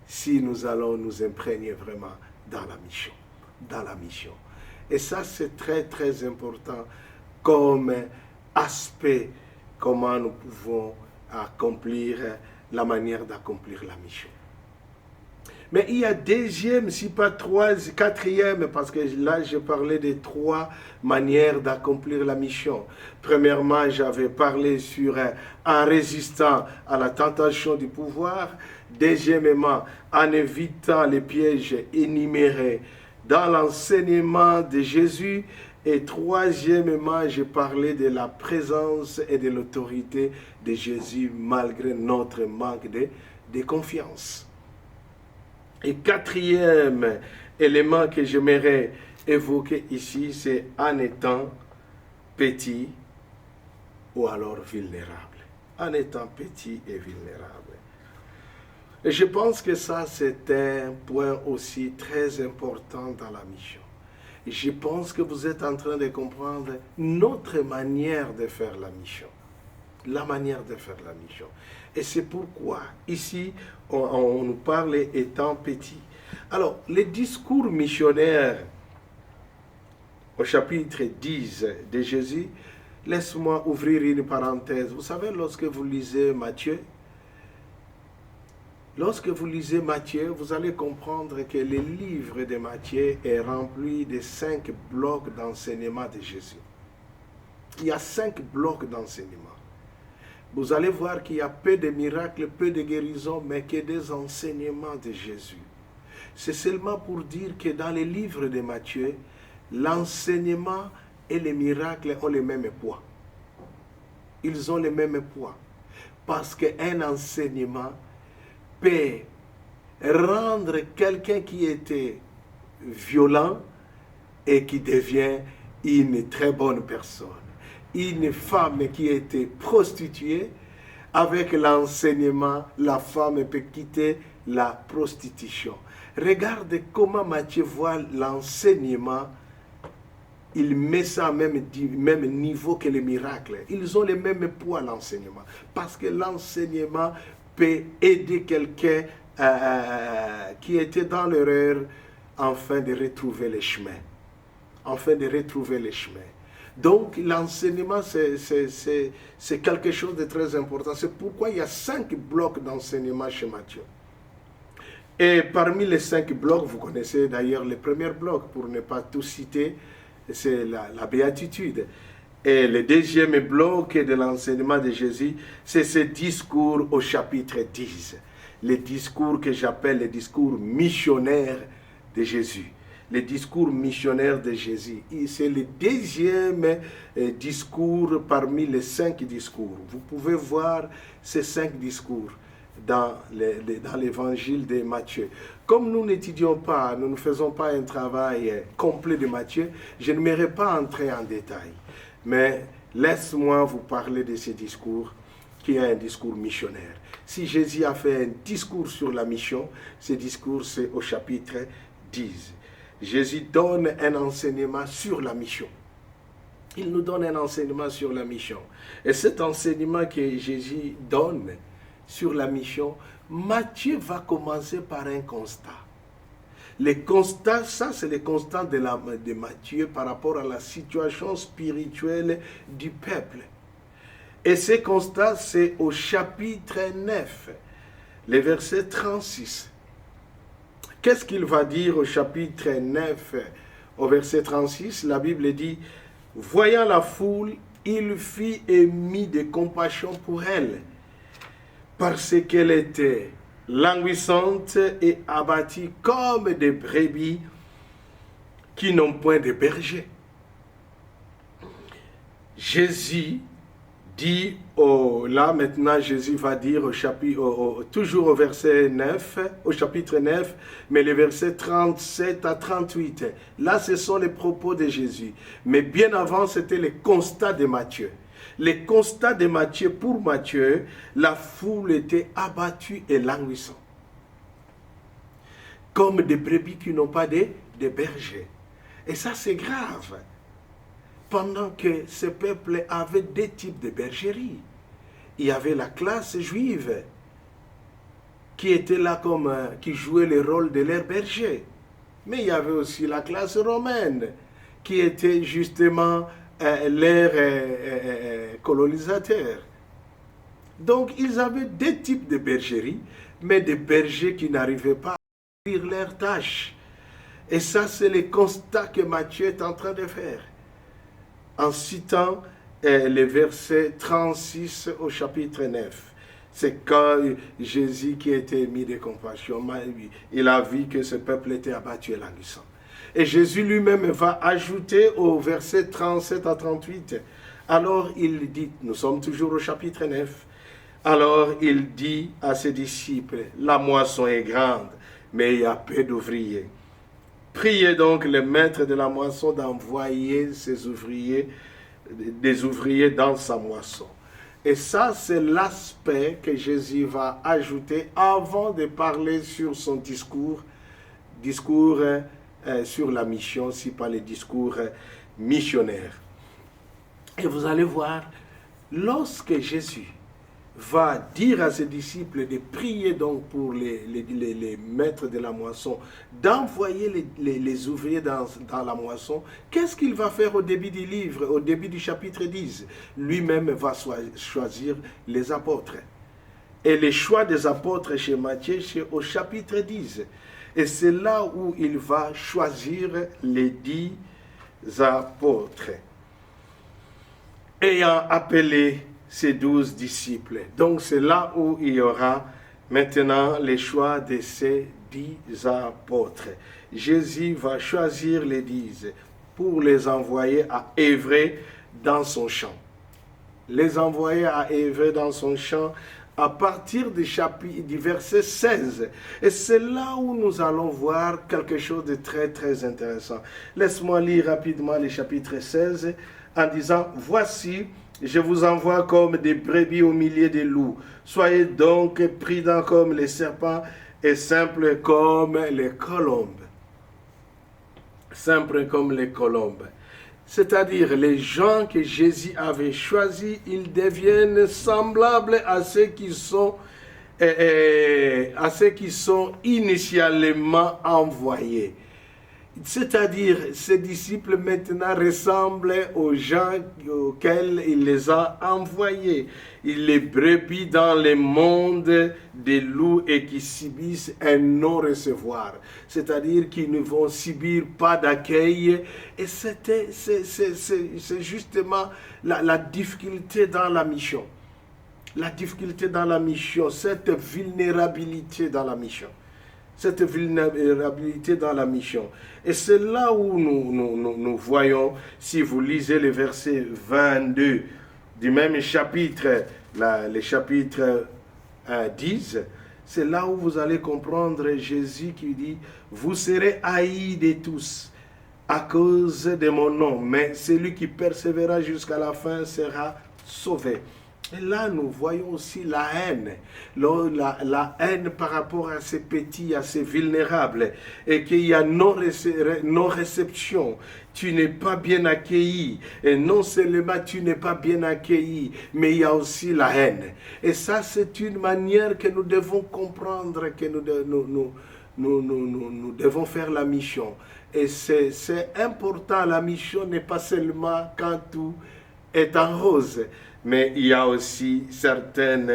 si nous allons nous imprégner vraiment dans la mission. Dans la mission. Et ça, c'est très, très important comme aspect, comment nous pouvons accomplir la manière d'accomplir la mission. Mais il y a deuxième, si pas quatrième, parce que là, je parlais des 3 manières d'accomplir la mission. Premièrement, j'avais parlé sur en résistant à la tentation du pouvoir. Deuxièmement, en évitant les pièges énumérés dans l'enseignement de Jésus. Et troisièmement, j'ai parlé de la présence et de l'autorité de Jésus malgré notre manque de confiance. Et quatrième élément que j'aimerais évoquer ici, c'est en étant petit ou alors vulnérable. En étant petit et vulnérable. Et je pense que ça, c'est un point aussi très important dans la mission. Je pense que vous êtes en train de comprendre notre manière de faire la mission. La manière de faire la mission. Et c'est pourquoi, ici, on nous parle étant petit. Alors, les discours missionnaires au chapitre 10 de Jésus, laisse-moi ouvrir une parenthèse. Vous savez, lorsque vous lisez Matthieu, vous allez comprendre que le livre de Matthieu est rempli de 5 blocs d'enseignement de Jésus. Il y a 5 blocs d'enseignement. Vous allez voir qu'il y a peu de miracles, peu de guérisons, mais que des enseignements de Jésus. C'est seulement pour dire que dans les livres de Matthieu, l'enseignement et les miracles ont le même poids. Ils ont le même poids. Parce qu'un enseignement peut rendre quelqu'un qui était violent et qui devient une très bonne personne. Une femme qui était prostituée, avec l'enseignement, la femme peut quitter la prostitution. Regardez comment Matthieu voit l'enseignement. Il met ça au même niveau que les miracles. Ils ont le même poids, l'enseignement. Parce que l'enseignement peut aider quelqu'un qui était dans l'erreur afin de retrouver les chemins. Donc, l'enseignement, c'est quelque chose de très important. C'est pourquoi il y a 5 blocs d'enseignement chez Matthieu. Et parmi les 5 blocs, vous connaissez d'ailleurs le premier bloc, pour ne pas tout citer, c'est la béatitude. Et le deuxième bloc de l'enseignement de Jésus, c'est ce discours au chapitre 10. Le discours que j'appelle le discours missionnaire de Jésus. Le discours missionnaire de Jésus. C'est le deuxième discours parmi les 5 discours. Vous pouvez voir ces 5 discours dans l'évangile de Matthieu. Comme nous n'étudions pas, nous ne faisons pas un travail complet de Matthieu, je n'aimerais pas entrer en détail. Mais laisse-moi vous parler de ce discours qui est un discours missionnaire. Si Jésus a fait un discours sur la mission, ce discours c'est au chapitre 10. Jésus donne un enseignement sur la mission. Il nous donne un enseignement sur la mission. Et cet enseignement que Jésus donne sur la mission, Matthieu va commencer par un constat. Le constat, ça c'est le constat de Matthieu par rapport à la situation spirituelle du peuple. Et ce constat, c'est au chapitre 9, le verset 36. Qu'est-ce qu'il va dire au chapitre 9, au verset 36? La Bible dit, « Voyant la foule, il fit émis de compassion pour elle, parce qu'elle était languissante et abattie comme des brebis qui n'ont point de berger. » Jésus dit, là maintenant Jésus va dire toujours au verset 9, au chapitre 9, mais les versets 37 à 38. Là ce sont les propos de Jésus. Mais bien avant c'était le constat de Matthieu. Le constat de Matthieu, pour Matthieu, la foule était abattue et languissante. Comme des brebis qui n'ont pas de berger. Et ça c'est grave. Pendant que ce peuple avait 2 types de bergeries. Il y avait la classe juive qui était là qui jouait le rôle de leur berger. Mais il y avait aussi la classe romaine qui était justement leur colonisateur. Donc ils avaient 2 types de bergeries, mais des bergers qui n'arrivaient pas leurs tâches. Et ça, c'est le constat que Matthieu est en train de faire. En citant les versets 36 au chapitre 9. C'est quand Jésus qui a été mis de compassion, il a vu que ce peuple était abattu et languissant. Et Jésus lui-même va ajouter au verset 37 à 38. Alors il dit, nous sommes toujours au chapitre 9, alors il dit à ses disciples, la moisson est grande, mais il y a peu d'ouvriers. Priez donc le maître de la moisson d'envoyer des ouvriers dans sa moisson. Et ça, c'est l'aspect que Jésus va ajouter avant de parler sur son discours sur la mission, si pas le discours missionnaire. Et vous allez voir, lorsque Jésus va dire à ses disciples de prier donc pour les maîtres de la moisson, d'envoyer les ouvriers dans la moisson, qu'est-ce qu'il va faire au début du livre, au début du chapitre 10? Lui-même va choisir les apôtres. Et le choix des apôtres chez Matthieu, c'est au chapitre 10. Et c'est là où il va choisir les 10 apôtres, ayant appelé ses 12 disciples. Donc c'est là où il y aura maintenant le choix de ces 10 apôtres. Jésus va choisir les 10 pour les envoyer à œuvrer dans son champ. Les envoyer à œuvrer dans son champ à partir du verset 16. Et c'est là où nous allons voir quelque chose de très très intéressant. Laisse-moi lire rapidement le chapitre 16 en disant, voici, je vous envoie comme des brebis au milieu des loups. Soyez donc prudents comme les serpents et simples comme les colombes. Simples comme les colombes. C'est-à-dire, les gens que Jésus avait choisis, ils deviennent semblables à ceux qui sont initialement envoyés. C'est-à-dire, ces disciples maintenant ressemblent aux gens auxquels il les a envoyés. Il les brebis dans le monde des loups et qui subissent un non-recevoir. C'est-à-dire qu'ils ne vont subir pas d'accueil. Et c'est justement la difficulté dans la mission. La difficulté dans la mission, cette vulnérabilité dans la mission. Cette vulnérabilité dans la mission. Et c'est là où nous voyons, si vous lisez le verset 22 du même chapitre, le chapitre 10, c'est là où vous allez comprendre Jésus qui dit, vous serez haïs de tous à cause de mon nom, mais celui qui persévérera jusqu'à la fin sera sauvé. Et là, nous voyons aussi la haine. La haine par rapport à ces petits, à ces vulnérables. Et qu'il y a non-réception. Tu n'es pas bien accueilli. Et non seulement tu n'es pas bien accueilli, mais il y a aussi la haine. Et ça, c'est une manière que nous devons comprendre, que nous devons faire la mission. Et c'est important, la mission n'est pas seulement quand tout est en rose. Mais il y a aussi certains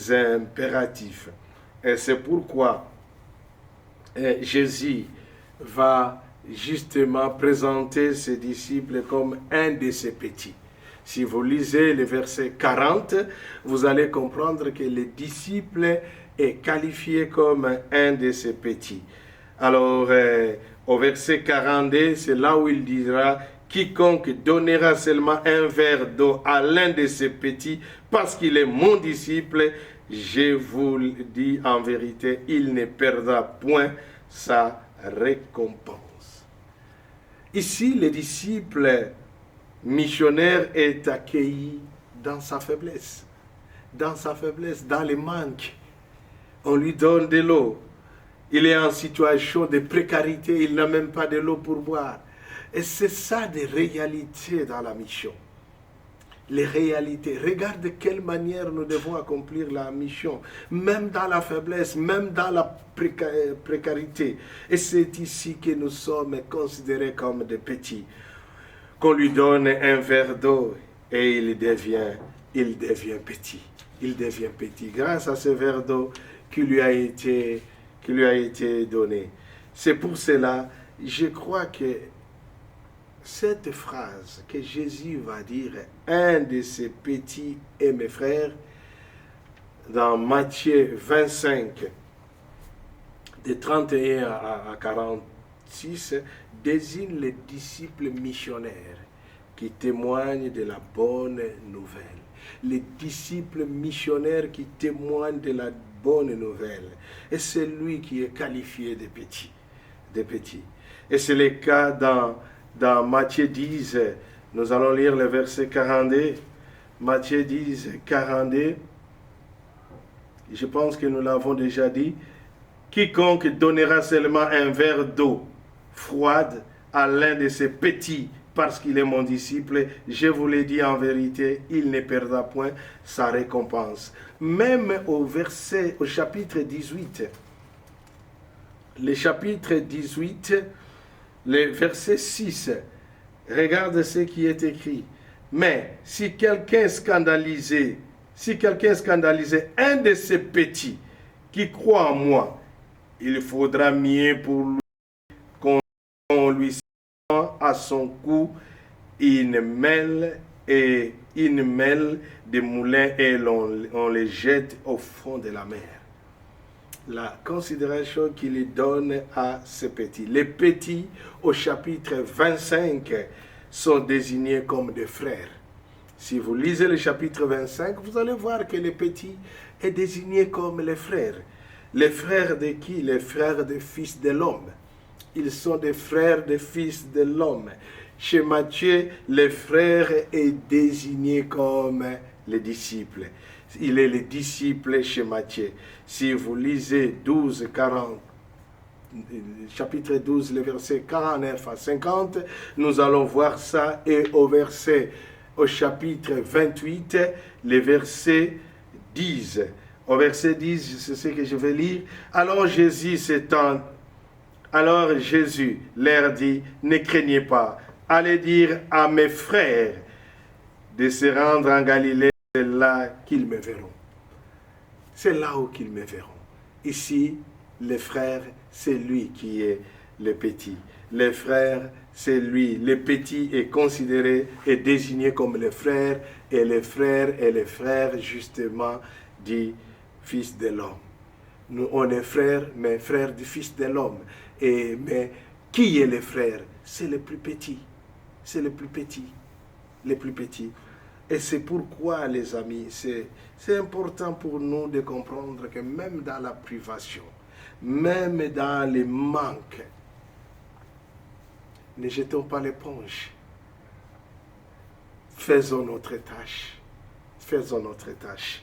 impératifs. Et c'est pourquoi Jésus va justement présenter ses disciples comme un de ses petits. Si vous lisez le verset 40, vous allez comprendre que le disciple est qualifié comme un de ses petits. Alors, au verset 42, c'est là où il dira « Quiconque donnera seulement un verre d'eau à l'un de ses petits, parce qu'il est mon disciple, je vous le dis en vérité, il ne perdra point sa récompense. » Ici, le disciple missionnaire est accueilli dans sa faiblesse, dans les manques. On lui donne de l'eau. Il est en situation de précarité, il n'a même pas de l'eau pour boire. Et c'est ça des réalités dans la mission. Les réalités. Regarde de quelle manière nous devons accomplir la mission. Même dans la faiblesse, même dans la précarité. Et c'est ici que nous sommes considérés comme des petits. Qu'on lui donne un verre d'eau et il devient petit. Il devient petit. Grâce à ce verre d'eau qui lui a été qui lui a été donné. C'est pour cela, je crois que cette phrase que Jésus va dire, un de ses petits et mes frères, dans Matthieu 25, de 31 à 46, désigne les disciples missionnaires qui témoignent de la bonne nouvelle. Les disciples missionnaires qui témoignent de la bonne nouvelle. Et c'est lui qui est qualifié de petit. Et c'est le cas dans Matthieu 10. Nous allons lire le verset 42. Matthieu 10, 42. Je pense que nous l'avons déjà dit. Quiconque donnera seulement un verre d'eau froide à l'un de ses petits, parce qu'il est mon disciple, je vous l'ai dit en vérité, il ne perdra point sa récompense. Même au chapitre 18, le chapitre 18, le verset 6, regarde ce qui est écrit. Mais si quelqu'un scandalisait un de ces petits qui croit en moi, il faudra mieux pour lui qu'on lui sent à son cou une mêle de moulins et on les jette au fond de la mer. La considération qu'il donne à ces petits. Les petits, au chapitre 25, sont désignés comme des frères. Si vous lisez le chapitre 25, vous allez voir que les petits est désigné comme les frères. Les frères de qui? Les frères des fils de l'homme. Ils sont des frères des fils de l'homme. Chez Matthieu, les frères est désigné comme les disciples. Il est le disciple chez Matthieu. Si vous lisez chapitre 12, le verset 49 à 50, nous allons voir ça. Et au chapitre 28, le verset 10. Au verset 10, c'est ce que je vais lire. Alors Jésus leur dit, ne craignez pas, allez dire à mes frères de se rendre en Galilée, c'est là qu'ils me verront. C'est là où qu'ils me verront. Ici, les frères, c'est lui qui est le petit. Les frères, c'est lui. Le petit est considéré et désigné comme les frères, et les frères, justement, dit Fils de l'homme. Nous, on est frères, mais frères du Fils de l'homme. Mais qui est le frère? C'est le plus petit. C'est le plus petit. Les plus petits. Et c'est pourquoi, les amis, c'est important pour nous de comprendre que même dans la privation, même dans les manques, ne jetons pas l'éponge. Faisons notre tâche. Faisons notre tâche.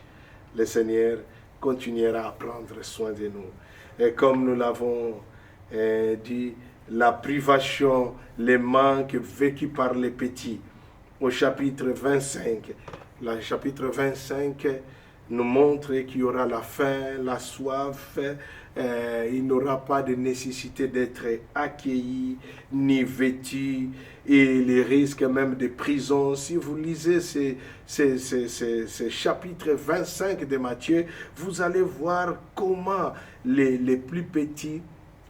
Le Seigneur continuera à prendre soin de nous. Et comme nous l'avons dit, la privation, les manques vécus par les petits, au chapitre 25, le chapitre 25 nous montre qu'il y aura la faim, la soif, il n'aura pas de nécessité d'être accueilli, ni vêtu, et les risques même de prison. Si vous lisez ces chapitres 25 de Matthieu, vous allez voir comment les plus petits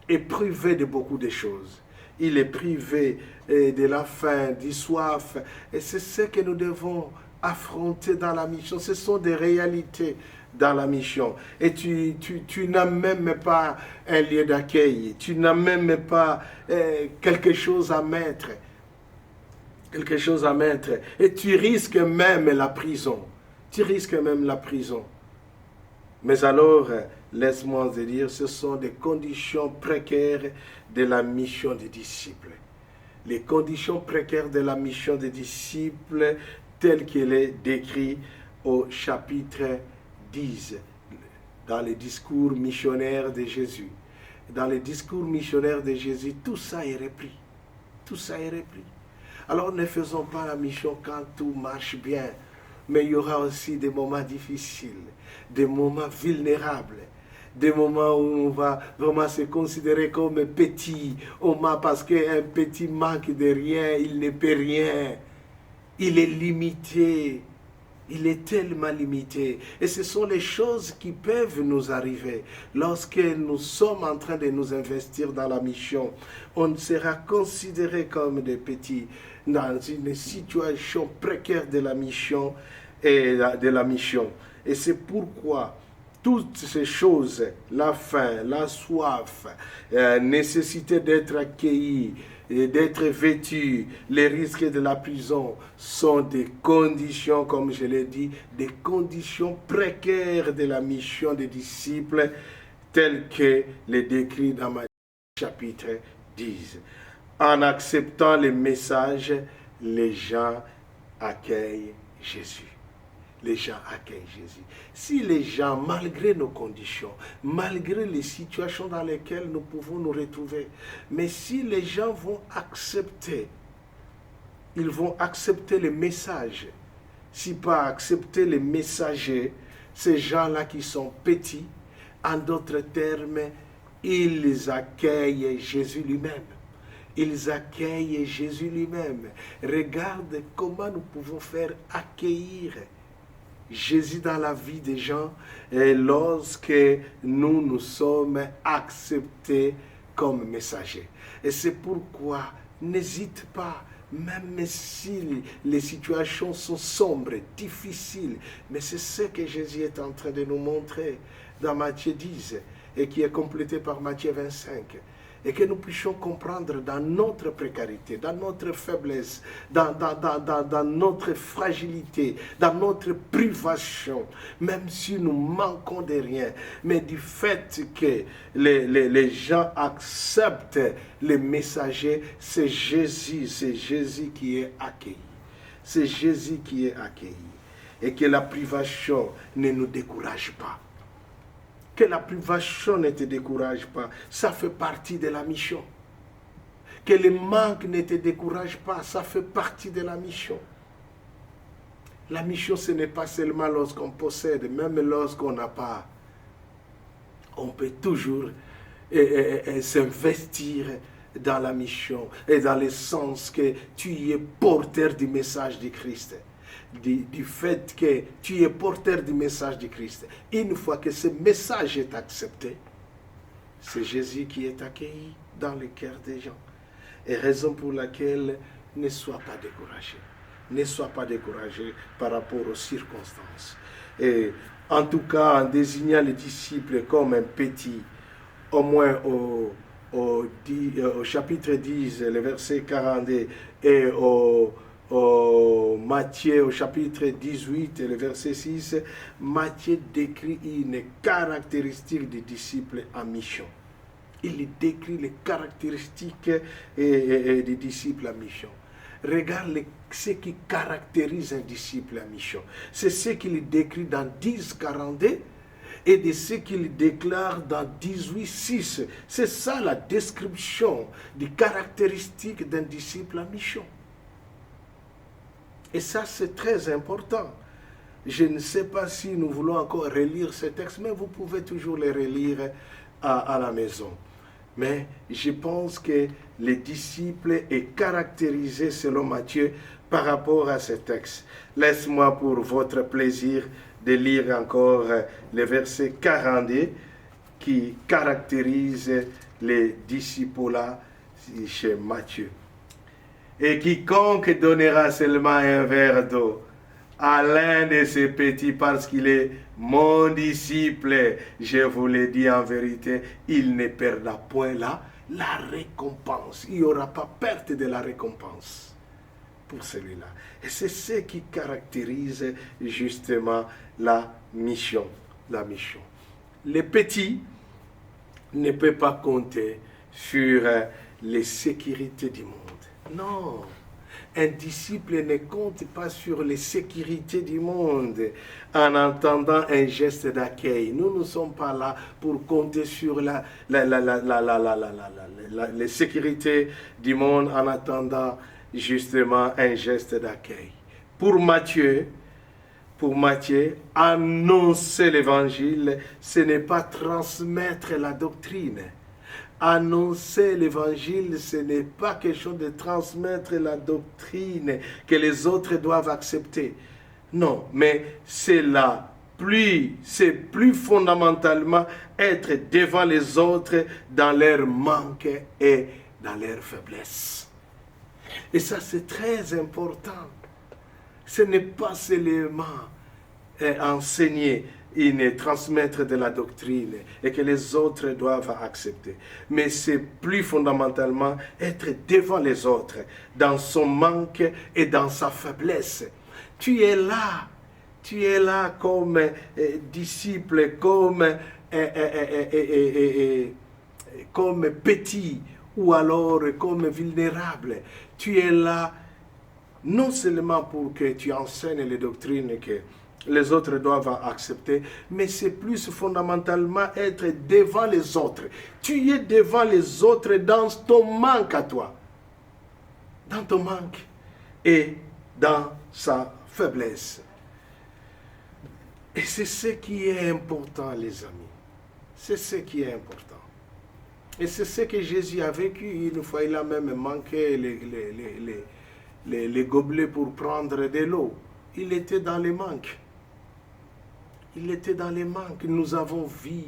est privé de beaucoup de choses. Il est privé de la faim, du soif, et c'est ce que nous devons affronter dans la mission. Ce sont des réalités dans la mission. Et tu n'as même pas un lieu d'accueil, tu n'as même pas quelque chose à mettre. Et tu risques même la prison. Mais alors, laisse-moi te dire, ce sont des conditions précaires de la mission des disciples. Les conditions précaires de la mission des disciples, telles qu'elle est décrite au chapitre 10, dans les discours missionnaires de Jésus. Dans les discours missionnaires de Jésus, tout ça est repris. Alors ne faisons pas la mission quand tout marche bien, mais il y aura aussi des moments difficiles, des moments vulnérables, des moments où on va vraiment se considérer comme petit, parce qu'un petit manque de rien, il ne peut rien, il est limité. Il est tellement limité. Et ce sont les choses qui peuvent nous arriver. Lorsque nous sommes en train de nous investir dans la mission, on sera considéré comme des petits dans une situation précaire de la mission et c'est pourquoi toutes ces choses, la faim, la soif, nécessité d'être accueilli, d'être vêtu, les risques de la prison sont des conditions, comme je l'ai dit, des conditions précaires de la mission des disciples telles que les décrits dans Matthieu chapitre 10. En acceptant les messages, les gens accueillent Jésus. Les gens accueillent Jésus. Si les gens, malgré nos conditions, malgré les situations dans lesquelles nous pouvons nous retrouver, mais si les gens vont accepter, ils vont accepter les messages. Si pas accepter les messagers, ces gens-là qui sont petits, en d'autres termes, ils accueillent Jésus lui-même. Ils accueillent Jésus lui-même. Regarde comment nous pouvons faire accueillir Jésus dans la vie des gens et lorsque nous sommes acceptés comme messagers. Et c'est pourquoi n'hésite pas, même si les situations sont sombres, difficiles, mais c'est ce que Jésus est en train de nous montrer dans Matthieu 10 et qui est complété par Matthieu 25. Et que nous puissions comprendre dans notre précarité, dans notre faiblesse, dans notre fragilité, dans notre privation, même si nous manquons de rien, mais du fait que les gens acceptent les messagers, c'est Jésus qui est accueilli. C'est Jésus qui est accueilli. Et que la privation ne nous décourage pas. Que la privation ne te décourage pas, ça fait partie de la mission. Que le manque ne te décourage pas, ça fait partie de la mission. La mission, ce n'est pas seulement lorsqu'on possède, même lorsqu'on n'a pas. On peut toujours s'investir dans la mission et dans le sens que tu es porteur du message de Christ. Du fait que tu es porteur du message de Christ. Une fois que ce message est accepté, c'est Jésus qui est accueilli dans le cœur des gens. Et raison pour laquelle ne sois pas découragé. Ne sois pas découragé par rapport aux circonstances. Et en tout cas, en désignant les disciples comme un petit, au moins au chapitre 10, le verset 42, et au Matthieu, au chapitre 18, le verset 6, Matthieu décrit une caractéristique des disciples en mission. Il décrit les caractéristiques des disciples en mission. Regarde ce qui caractérise un disciple en mission. C'est ce qu'il décrit dans 10, 42 et de ce qu'il déclare dans 18, 6. C'est ça la description des caractéristiques d'un disciple en mission. Et ça, c'est très important. Je ne sais pas si nous voulons encore relire ce texte, mais vous pouvez toujours les relire à la maison. Mais je pense que les disciples est caractérisé selon Matthieu par rapport à ce texte. Laisse-moi pour votre plaisir de lire encore le verset 42 qui caractérise les disciples là chez Matthieu. Et quiconque donnera seulement un verre d'eau à l'un de ces petits parce qu'il est mon disciple, je vous le dis en vérité, il ne perdra point là la récompense. Il n'y aura pas perte de la récompense pour celui-là. Et c'est ce qui caractérise justement la mission. La mission. Les petits ne peuvent pas compter sur les sécurités du monde. Non, un disciple ne compte pas sur les sécurités du monde en entendant un geste d'accueil. Nous ne sommes pas là pour compter sur les sécurités du monde en attendant justement un geste d'accueil. Pour Matthieu, annoncer l'évangile, ce n'est pas transmettre la doctrine. Annoncer l'évangile, ce n'est pas quelque chose de transmettre la doctrine que les autres doivent accepter. Non, mais c'est plus fondamentalement être devant les autres dans leur manque et dans leur faiblesse. Et ça, c'est très important. Ce n'est pas seulement enseigner et transmettre de la doctrine et que les autres doivent accepter. Mais c'est plus fondamentalement être devant les autres dans son manque et dans sa faiblesse. Tu es là comme disciple, comme petit ou alors comme vulnérable. Tu es là non seulement pour que tu enseignes les doctrines que les autres doivent accepter, mais c'est plus fondamentalement être devant les autres. Tu es devant les autres dans ton manque à toi, dans ton manque et dans sa faiblesse. Et c'est ce qui est important, les amis. C'est ce qui est important. Et c'est ce que Jésus a vécu. Une fois, il a même manqué les gobelets pour prendre de l'eau. Il était dans les manques. Il était dans les manques. Nous avons vu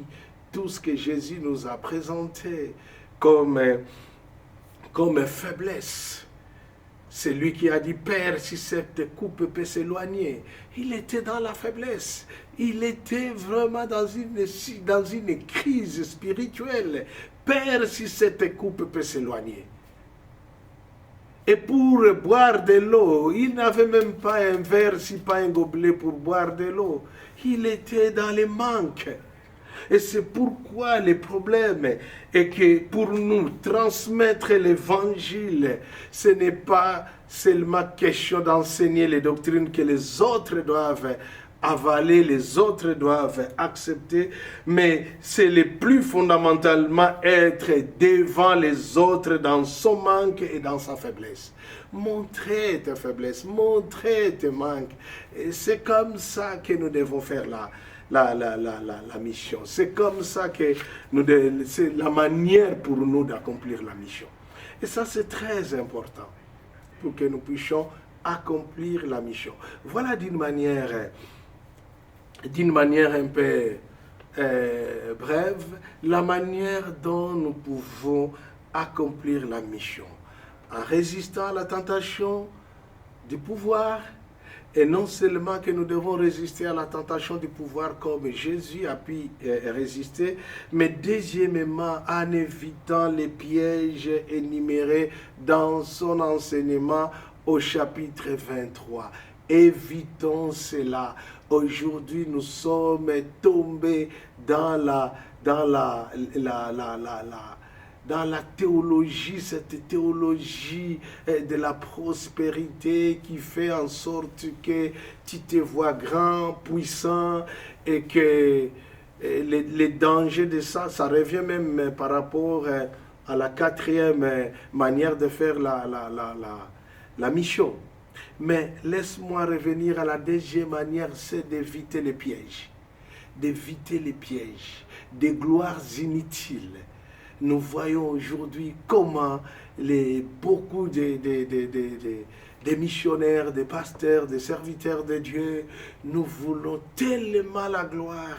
tout ce que Jésus nous a présenté comme faiblesse. C'est lui qui a dit, Père, si cette coupe peut s'éloigner. Il était dans la faiblesse. Il était vraiment dans une crise spirituelle. Père, si cette coupe peut s'éloigner. Et pour boire de l'eau, il n'avait même pas un verre, si pas un gobelet pour boire de l'eau. Il était dans les manques. Et c'est pourquoi le problème est que pour nous transmettre l'évangile, ce n'est pas seulement question d'enseigner les doctrines que les autres doivent avaler, les autres doivent accepter, mais c'est le plus fondamentalement être devant les autres dans son manque et dans sa faiblesse. Montrer tes faiblesses, montrer tes manques. Et c'est comme ça que nous devons faire la mission. C'est comme ça que c'est la manière pour nous d'accomplir la mission. Et ça, c'est très important pour que nous puissions accomplir la mission. Voilà d'une manière un peu brève, la manière dont nous pouvons accomplir la mission. En résistant à la tentation du pouvoir, et non seulement que nous devons résister à la tentation du pouvoir comme Jésus a pu résister, mais deuxièmement en évitant les pièges énumérés dans son enseignement au chapitre 23. Évitons cela. Aujourd'hui, nous sommes tombés dans la théologie, cette théologie de la prospérité qui fait en sorte que tu te vois grand, puissant et que les dangers de ça revient même par rapport à la quatrième manière de faire la mission. Mais laisse-moi revenir à la deuxième manière, c'est d'éviter les pièges. D'éviter les pièges, des gloires inutiles. Nous voyons aujourd'hui comment beaucoup de missionnaires, de pasteurs, de serviteurs de Dieu, nous voulons tellement la gloire,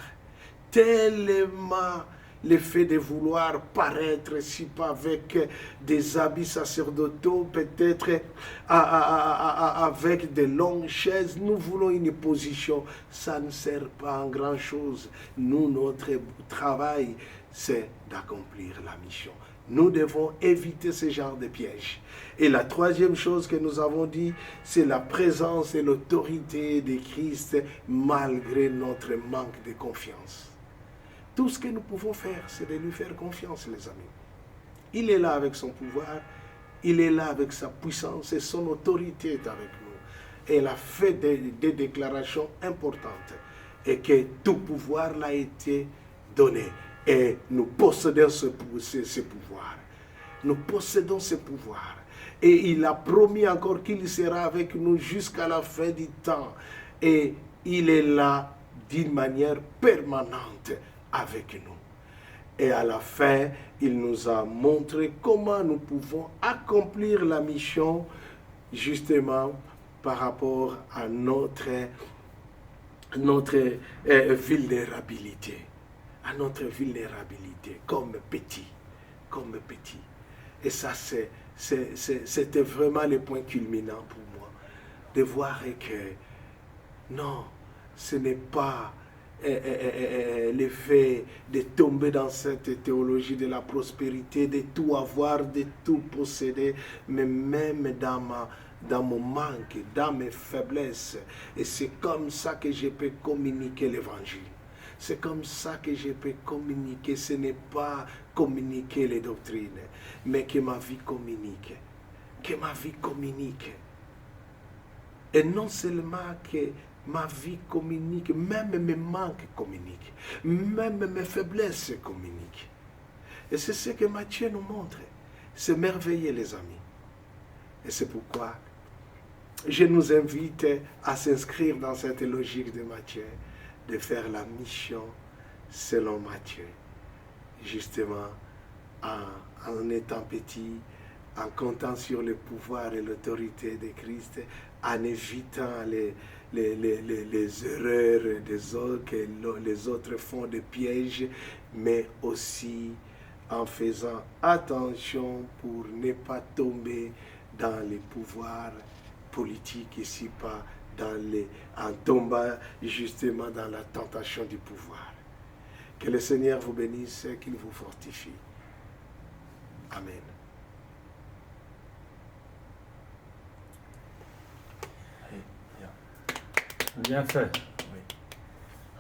tellement le fait de vouloir paraître, si pas avec des habits sacerdotaux, peut-être avec de longues chaises, nous voulons une position, ça ne sert pas en grand-chose. Nous, notre travail, c'est d'accomplir la mission. Nous devons éviter ce genre de pièges. Et la troisième chose que nous avons dit, c'est la présence et l'autorité de Christ malgré notre manque de confiance. Tout ce que nous pouvons faire, c'est de lui faire confiance, les amis. Il est là avec son pouvoir, il est là avec sa puissance et son autorité est avec nous. Et il a fait des déclarations importantes et que tout pouvoir l'a été donné. Et nous possédons ce pouvoir. Nous possédons ce pouvoir. Et il a promis encore qu'il sera avec nous jusqu'à la fin du temps. Et il est là d'une manière permanente avec nous. Et à la fin, il nous a montré comment nous pouvons accomplir la mission justement par rapport à notre notre vulnérabilité, à notre vulnérabilité comme petit, comme petit. Et ça, c'était vraiment le point culminant pour moi, de voir que non, ce n'est pas le fait de tomber dans cette théologie de la prospérité, de tout avoir, de tout posséder, mais même dans mon manque, dans mes faiblesses. Et c'est comme ça que je peux communiquer l'évangile. C'est comme ça que je peux communiquer. Ce n'est pas communiquer les doctrines, mais que ma vie communique. Que ma vie communique. Et non seulement que ma vie communique, même mes manques communiquent, même mes faiblesses communiquent. Et c'est ce que Matthieu nous montre. C'est merveilleux, les amis. Et c'est pourquoi je nous invite à s'inscrire dans cette logique de Matthieu, de faire la mission selon Matthieu, justement en étant petit, en comptant sur le pouvoir et l'autorité de Christ, en évitant les erreurs des autres, que les autres font des pièges, mais aussi en faisant attention pour ne pas tomber dans les pouvoirs politiques ici, pas en tombant justement dans la tentation du pouvoir. Que le Seigneur vous bénisse et qu'il vous fortifie. Amen. Bien fait. Oui.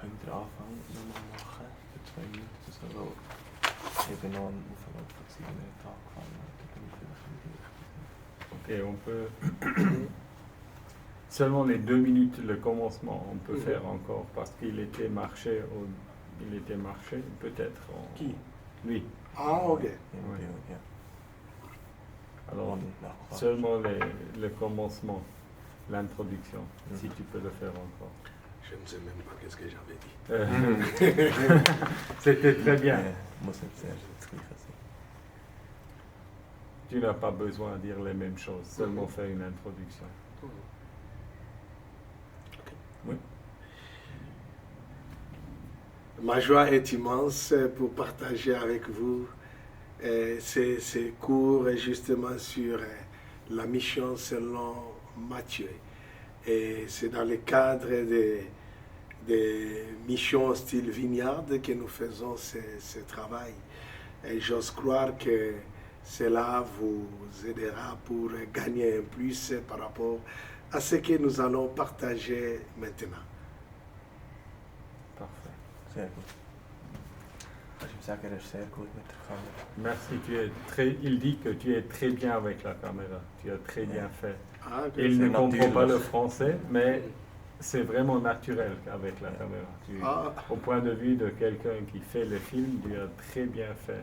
Könnt ihr anfangen nochmal machen? Für 2 Minuten oder so. Weil ich eben noch einen Auflauf von 7 Minuten angefangen habe. Da bin ich vielleicht ein bisschen. Ok, on peut... Seulement les 2 minutes, le commencement, on peut faire encore, parce qu'il était marché, peut-être. Qui? Lui. Ah, ok. Oui. Alors, seulement le commencement, l'introduction, si tu peux le faire encore. Je ne sais même pas qu'est-ce que j'avais dit. C'était très bien. Muss nicht sehr das Gleiche sein. Tu n'as pas besoin de dire les mêmes choses, seulement faire une introduction. Oui. Ma joie est immense pour partager avec vous ces cours justement sur la mission selon Matthieu. Et c'est dans le cadre des missions style Vineyard que nous faisons ce travail. Et j'ose croire que cela vous aidera pour gagner un plus par rapport à ce que nous allons partager maintenant. Parfait. Sehr gut. Kannst du ihm sagen, er ist sehr gut mit der Kamera. Merci, il dit que tu es très bien avec la caméra. Tu as très bien fait. Ah, ok. Il ne comprend naturel. pas le français, mais c'est vraiment naturel avec la caméra. Au point de vue de quelqu'un qui fait le film, tu as très bien fait.